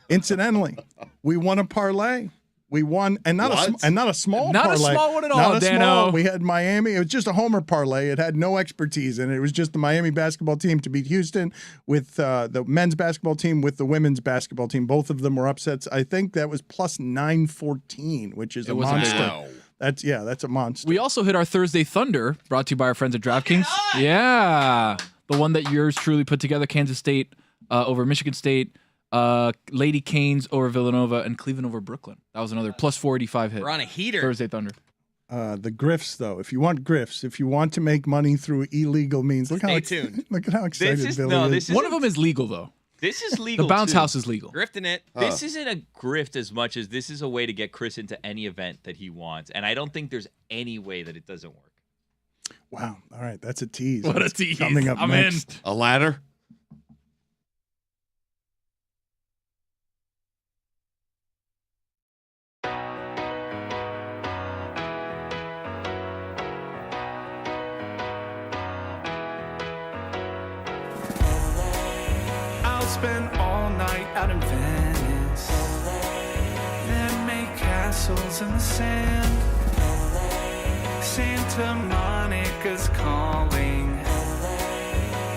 Incidentally, we won a parlay. We won, and not a small Not a parlay. small one at all, Not a Dano. small. We had Miami. It was just a homer parlay. It had no expertise in it. It was just the Miami basketball team to beat Houston with the men's basketball team with the women's basketball team. Both of them were upsets. I think that was plus 914, which is a monster. Wow. That's a monster. We also hit our Thursday Thunder, brought to you by our friends at DraftKings. Yeah, the one that yours truly put together. Kansas State over Michigan State. Lady Canes over Villanova, and Cleveland over Brooklyn. That was another plus 485 hit. We're on a heater. Thursday Thunder. The grifts, though. If you want grifts, if you want to make money through illegal means, look Stay tuned. Look at how excited Billy is. One of them is legal, though. This is legal. The bounce too. house is legal. Grifting it. This isn't a grift as much as this is a way to get Chris into any event that he wants, and I don't think there's any way that it doesn't work. Wow. All right, that's a tease. What That's a tease. Coming up I'm next. in. A ladder? I'll spend all night out in Venice, then make castles in the sand. Santa Monica's calling,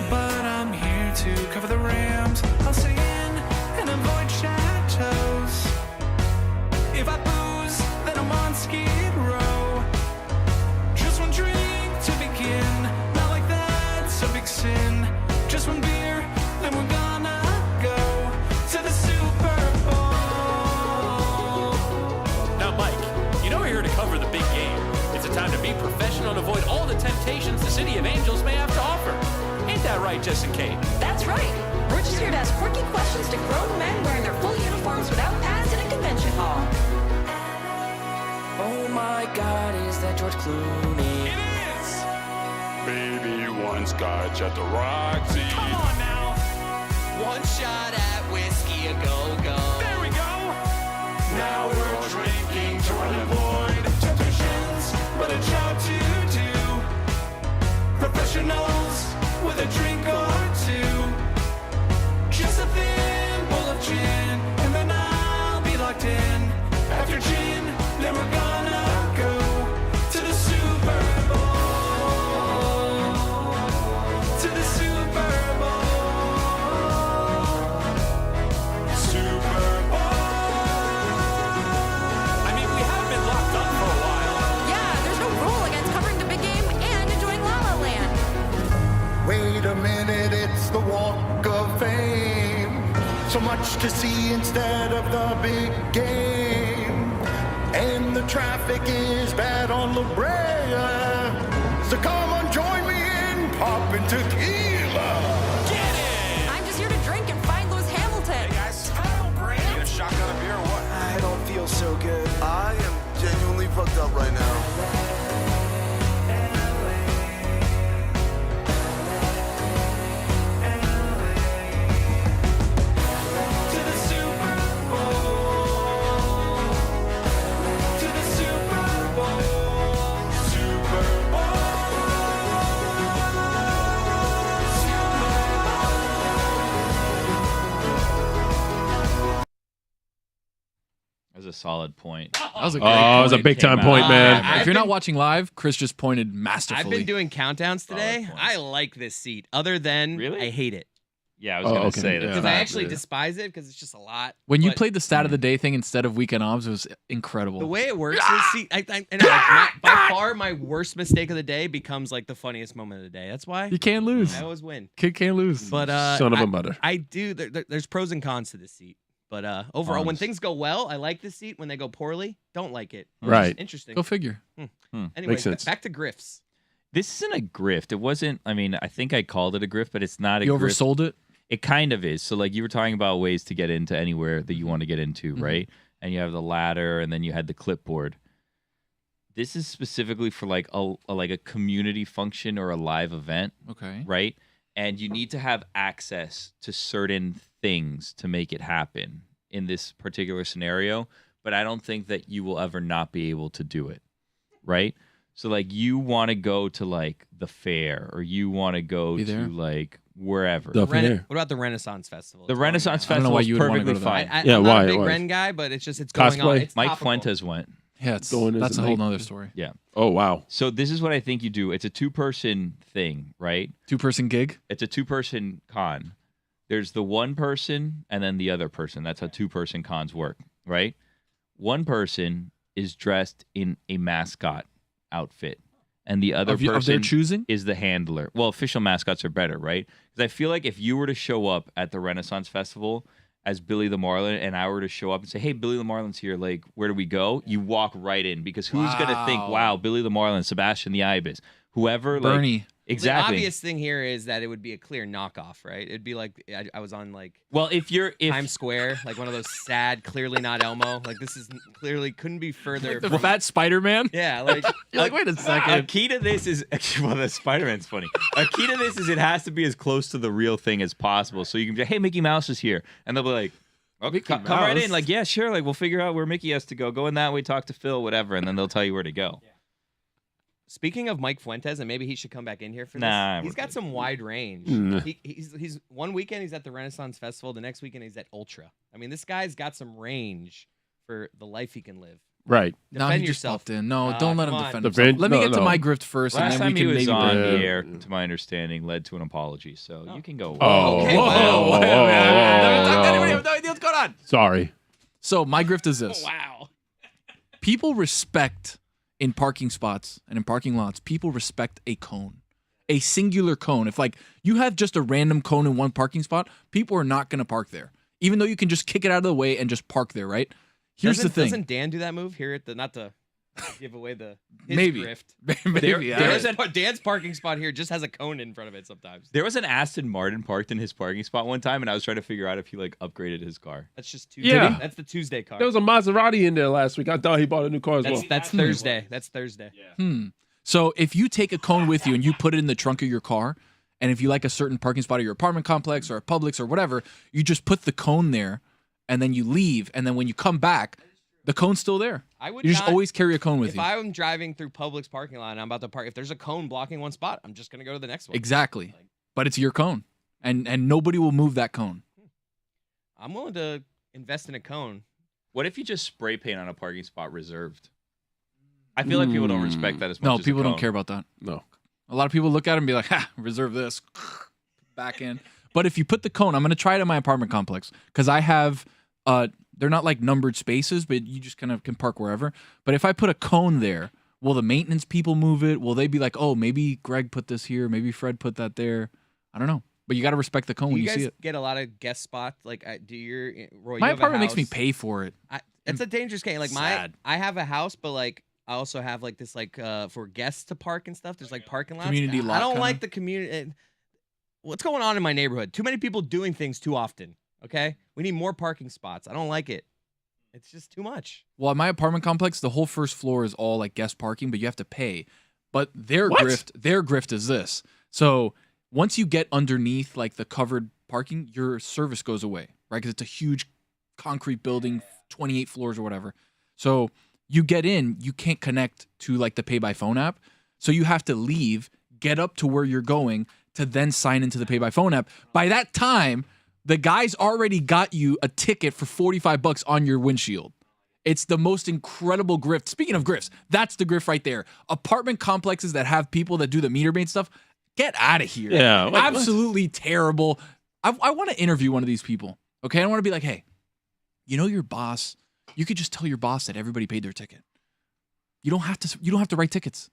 but I'm here to cover the Rams. I'll stay in and avoid chateaus. If I booze, then I'm on Skid Row. Just one drink to begin, not like that's a big sin. Just one beer, then we're gonna go to the Super Bowl. Now, Mike, you know we're here to cover the big game. It's a time to be professional and avoid all the temptations the City of Angels may have to offer. Ain't that right, Jess and Kate? That's right. We're just here to ask quirky questions to grown men wearing their full uniforms without pads in a convention hall. Oh my God, is that George Clooney? It is! Baby one scotch at the Roxy. Come on now! One shot at whiskey a go-go. There we go! Now we're drinking to avoid temptations, but a job to do. Professionals with a drink or two. Just a thimble of gin, and then I'll be locked in. After gin, then we're gonna go to the Super Bowl. To the Super Bowl. Super Bowl. I mean, we have been locked up for a while. Yeah, there's no rule against covering the big game and enjoying La La Land. Wait a minute, it's the Walk of Fame. So much to see instead of the big game. And the traffic is bad on La Brea. So come on, join me in popping tequila. Get it! I'm just here to drink and find Lewis Hamilton. Hey guys, Brady, you gonna shotgun a beer or what? I don't feel so good. I am genuinely fucked up right now. That's a solid point. That was a Oh, great it was a point. big time Came point, out. man. If you're not watching live, Chris just pointed masterfully. I've been doing countdowns today. I like this seat. Other than Really? I hate it. Yeah, I was gonna say that. Because I actually despise it because it's just a lot. When you but played the stat of the day thing instead of weekend obs, it was incredible. the way it works is, see, I know, like, by far my worst mistake of the day becomes like the funniest moment of the day. That's why You can't lose. I always win. Kid can't lose. But Son of a mother. I do. There's pros and cons to this seat. But overall, when Cons. things go well, I like this seat. When they go poorly, don't like it. Right. Interesting. Go figure. Anyway, Makes sense. back to grifts. This isn't a grift. It wasn't. I mean, I think I called it a grift, but it's not a You grift. oversold it? It kind of is. So, like, you were talking about ways to get into anywhere that you want to get into, right? And you have the ladder, and then you had the clipboard. This is specifically for like a community function or a live event. Okay. Right? And you need to have access to certain things to make it happen in this particular scenario. But I don't think that you will ever not be able to do it. Right? So, like, you want to go to like the fair, or you want to go Be there. to like wherever. The What fair. about the Renaissance Festival? The It's Renaissance I don't know Festival why is you would wanna perfectly go to that. fine. Yeah, I'm why? not a big Why? Ren guy, but it's just it's going on. Cosplay? It's Mike topical. Fuentes went. Yeah, it's, Going as that's a a whole knight. nother story. Yeah. Oh, wow. So this is what I think you do. It's a two-person thing, right? 2-person gig? It's a two-person con. There's the one person and then the other person. That's how two-person cons work, right? One person is dressed in a mascot outfit, and the other Of their person choosing? is the handler. Well, official mascots are better, right? Because I feel like if you were to show up at the Renaissance Festival as Billy the Marlin, and I were to show up and say, "Hey, Billy the Marlin's here. Like, where do we go?" You walk right in, because who's gonna think, Wow. "Wow, Billy the Marlin, Sebastian the Ibis, whoever." Bernie. Like, exactly. The obvious thing here is that it would be a clear knockoff, right? It'd be like I was on like Well, if Times Square, like one of those sad, clearly not Elmo. Like this is clearly couldn't be further. The fat Spider-Man? Yeah, like You're like, wait a a second. key to this is well, the Spider-Man's funny. A key to this is it has to be as close to the real thing as possible. So you can be like, "Hey, Mickey Mouse is here," and they'll be like, "Okay, Mickey come right Mouse? in." Like, "Yeah, sure. Like, we'll figure out where Mickey has to go. Go in that way, talk to Phil, whatever," and then they'll tell you where to go. Speaking of Mike Fuentes, and maybe he should come back in here for Nah, this. He's we're got good. some wide range. Nah. He's one weekend he's at the Renaissance Festival, the next weekend he's at Ultra. I mean, this guy's got some range for the life he can live. Right. No, Defend he just yourself. popped in. No, don't let him come on. defend Defend- himself. Let me no, get to no. my grift first, Last and then time we he can was maybe on break the it. air, to my understanding, led to an apology. So you can go. Oh, Okay, whoa, wow. whoa, whoa, whoa, whoa. What's going on? Sorry. So my grift is this. Wow. People respect in parking spots and in parking lots, people respect a cone. A singular cone. If like you have just a random cone in one parking spot, people are not going to park there. Even though you can just kick it out of the way and just park there, right? Here's the thing. Doesn't Dan do that move here at the not to give away his Maybe. grift? Maybe. Dan's parking spot here just has a cone in front of it sometimes. There was an Aston Martin parked in his parking spot one time, and I was trying to figure out if he like upgraded his car. That's just Tuesday. Yeah. That's the Tuesday car. There was a Maserati in there last week. I thought he bought a new car as well. That's Thursday. That's Thursday. So if you take a cone with you and you put it in the trunk of your car, and if you like a certain parking spot at your apartment complex or a Publix or whatever, you just put the cone there, and then you leave, and then when you come back, the cone's still there. I would You just not- always carry a cone with If you. I'm driving through Publix parking lot and I'm about to park, if there's a cone blocking one spot, I'm just gonna go to the next one. Exactly. But it's your cone, and nobody will move that cone. I'm willing to invest in a cone. What if you just spray paint on a parking spot reserved? I feel like people don't respect that as much. No, as a people don't cone. care about that. No. A lot of people look at it and be like, ha, reserve this. Back in. But if you put the cone, I'm going to try it in my apartment complex because I have, they're not like numbered spaces, but you just kind of can park wherever. But if I put a cone there, will the maintenance people move it? Will they be like, oh, maybe Greg put this here, maybe Fred put that there? I don't know. But you got to respect the cone Do when you you see guys it. get a lot of guest spots? Like, do your Roy? You My have a apartment makes me house. pay for it. It's a dangerous game. Like Sad. I have a house, but like I also have like this like for guests to park and stuff. There's like parking lots. Community lot I don't kinda? like the community. What's going on in my neighborhood? Too many people doing things too often. Okay, we need more parking spots. I don't like it. It's just too much. Well, at my apartment complex, the whole first floor is all like guest parking, but you have to pay. But their What? grift is this. So once you get underneath like the covered parking, your service goes away, right? Because it's a huge concrete building, 28 floors or whatever. So you get in, you can't connect to like the pay by phone app. So you have to leave, get up to where you're going to then sign into the pay by phone app. By that time, the guy's already got you a ticket for $45 on your windshield. It's the most incredible grift. Speaking of grifts, that's the grift right there. Apartment complexes that have people that do the meter maid stuff. Get out of here. Yeah, like, absolutely terrible. I want to interview one of these people. Okay, I want to be like, hey, you know your boss. You could just tell your boss that everybody paid their ticket. You don't have to write tickets.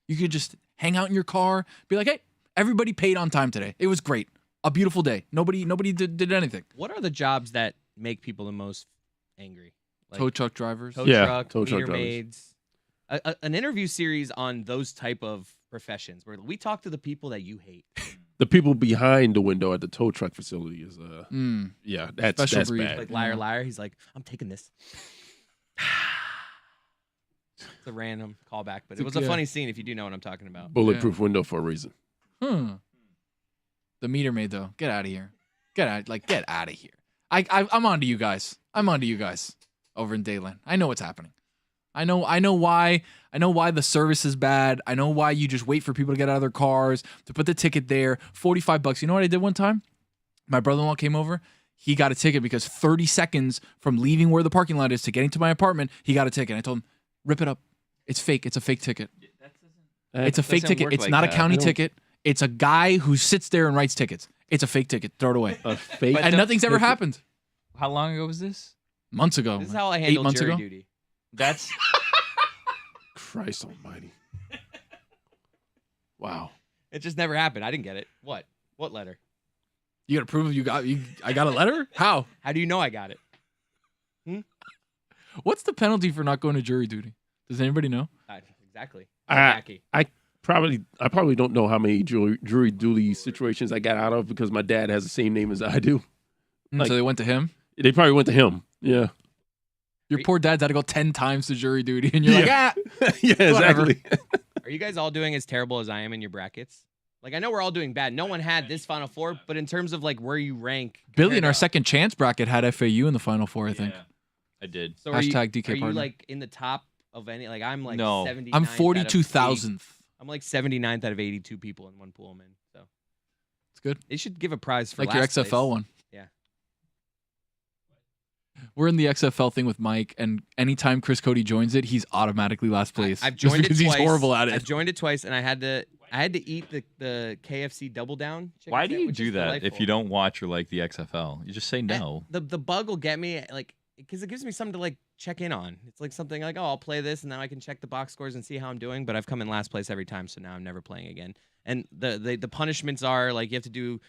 You could just hang out in your car, be like, hey, everybody paid on time today. It was great. A beautiful day. Nobody did anything. What are the jobs that make people the most angry? Like tow truck drivers. Tow truck meter drivers. maids. An interview series on those type of professions where we talk to the people that you hate. The people behind the window at the tow truck facility is yeah, that's Special breed. bad. Like liar. He's like, I'm taking this. It's a random callback, but it was a funny scene if you do know what I'm talking about. Bulletproof window for a reason. The meter maid though, get out of here. Get out of here. I'm on to you guys. I'm on to you guys over in Dayland. I know what's happening. I know why the service is bad. I know why you just wait for people to get out of their cars to put the ticket there. $45. You know what I did one time? My brother-in-law came over. He got a ticket because 30 seconds from leaving where the parking lot is to getting to my apartment, he got a ticket. I told him, rip it up. It's fake. It's a fake ticket. It's a fake ticket. It's not a county ticket. It's a guy who sits there and writes tickets. It's a fake ticket. Throw it away. A fake, and nothing's ever happened. How long ago was this? Months ago. This is how I handle 8 months jury ago. duty. That's Christ almighty. Wow. It just never happened. I didn't get it. What letter? You got to prove I got a letter? How? How do you know I got it? What's the penalty for not going to jury duty? Does anybody know? Exactly. I probably don't know how many jury duty situations I got out of because my dad has the same name as I do. So they went to him? They probably went to him. Yeah. Your poor dad's had to go 10 times to jury duty, and you're like, yeah, exactly. Are you guys all doing as terrible as I am in your brackets? Like, I know we're all doing bad. No one had this Final Four, but in terms of like where you rank, Billy in our second chance bracket had FAU in the Final Four, I think. I did. So Hashtag DK are you partner. like in the top of any? Like I'm like No. 79th I'm out of 42,000th. I'm like 79th out of 82 people in one pool I'm in. So it's good. They should give a prize for Like your last XFL place. one. Yeah. We're in the XFL thing with Mike, and anytime Chris Cody joins it, he's automatically last place. I've just joined because it he's twice. horrible at it. I've joined it twice, and I had to eat the KFC double down. chicken Why do you sandwich, which do is that delightful. if you don't watch or like the XFL? You just say no. The bug will get me like because it gives me something to like check in on. It's like something like, oh, I'll play this and now I can check the box scores and see how I'm doing. But I've come in last place every time, so now I'm never playing again. And the punishments are like you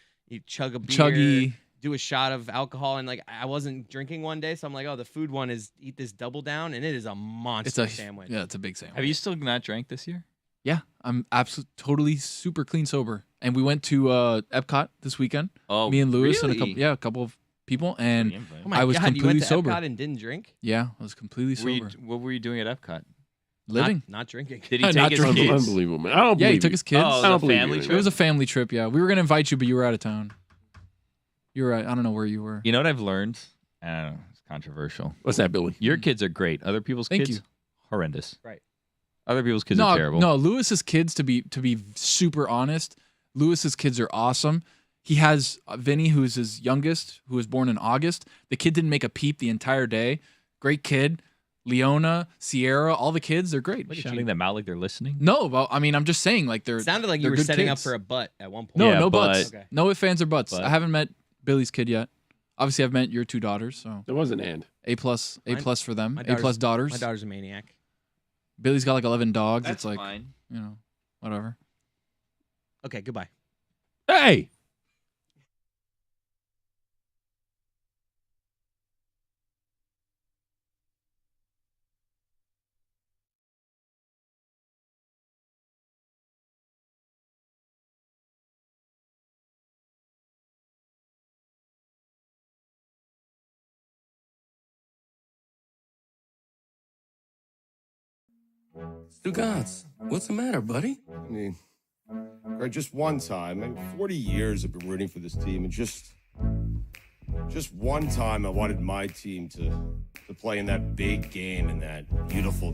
chug a beer, Chuggy. do a shot of alcohol, and like I wasn't drinking one day, so I'm like, oh, the food one is eat this double down, and it is a monster sandwich. Yeah, it's a big sandwich. Have you still not drank this year? Yeah, I'm totally super clean sober. And we went to Epcot this weekend. Oh, me and Lewis and really? a couple of people, and Oh my I was God, completely you went to sober. Epcot and didn't drink? Yeah, I was completely sober. What were you doing at Epcot? Living. Not drinking. Did he Not take his drinking. kids? Unbelievable, man. I don't Yeah, he believe took you. his kids. Oh, I don't the believe family you. trip? It was a family trip. Yeah, we were gonna invite you, but you were out of town. You were. I don't know where you were. You know what I've learned? I don't know. It's controversial. What's that, Billy? Your kids are great. Other people's Thank kids, you. horrendous. Right. Other people's kids no, are terrible. No, Lewis's kids, to be super honest, Lewis's kids are awesome. He has Vinny, who is his youngest, who was born in August. The kid didn't make a peep the entire day. Great kid. Leona, Sierra, all the kids, they're great. Shouting them out like they're listening. No, well, I mean, I'm just saying, like they're. It sounded like you they're were good setting up kids. for a butt at one point. No, Yeah, no but- butts. Okay. No ifs, ands, or buts. But- I haven't met Billy's kid yet. Obviously, I've met your two daughters, so There was an and. A plus for them. My A plus daughters. My daughter's a maniac. Billy's got like 11 dogs. That's it's like fine. whatever. Okay, goodbye. Hey! Stugotz, what's the matter, buddy? I mean, just one time. I mean, 40 years I've been rooting for this team, and just one time I wanted my team to play in that big game in that beautiful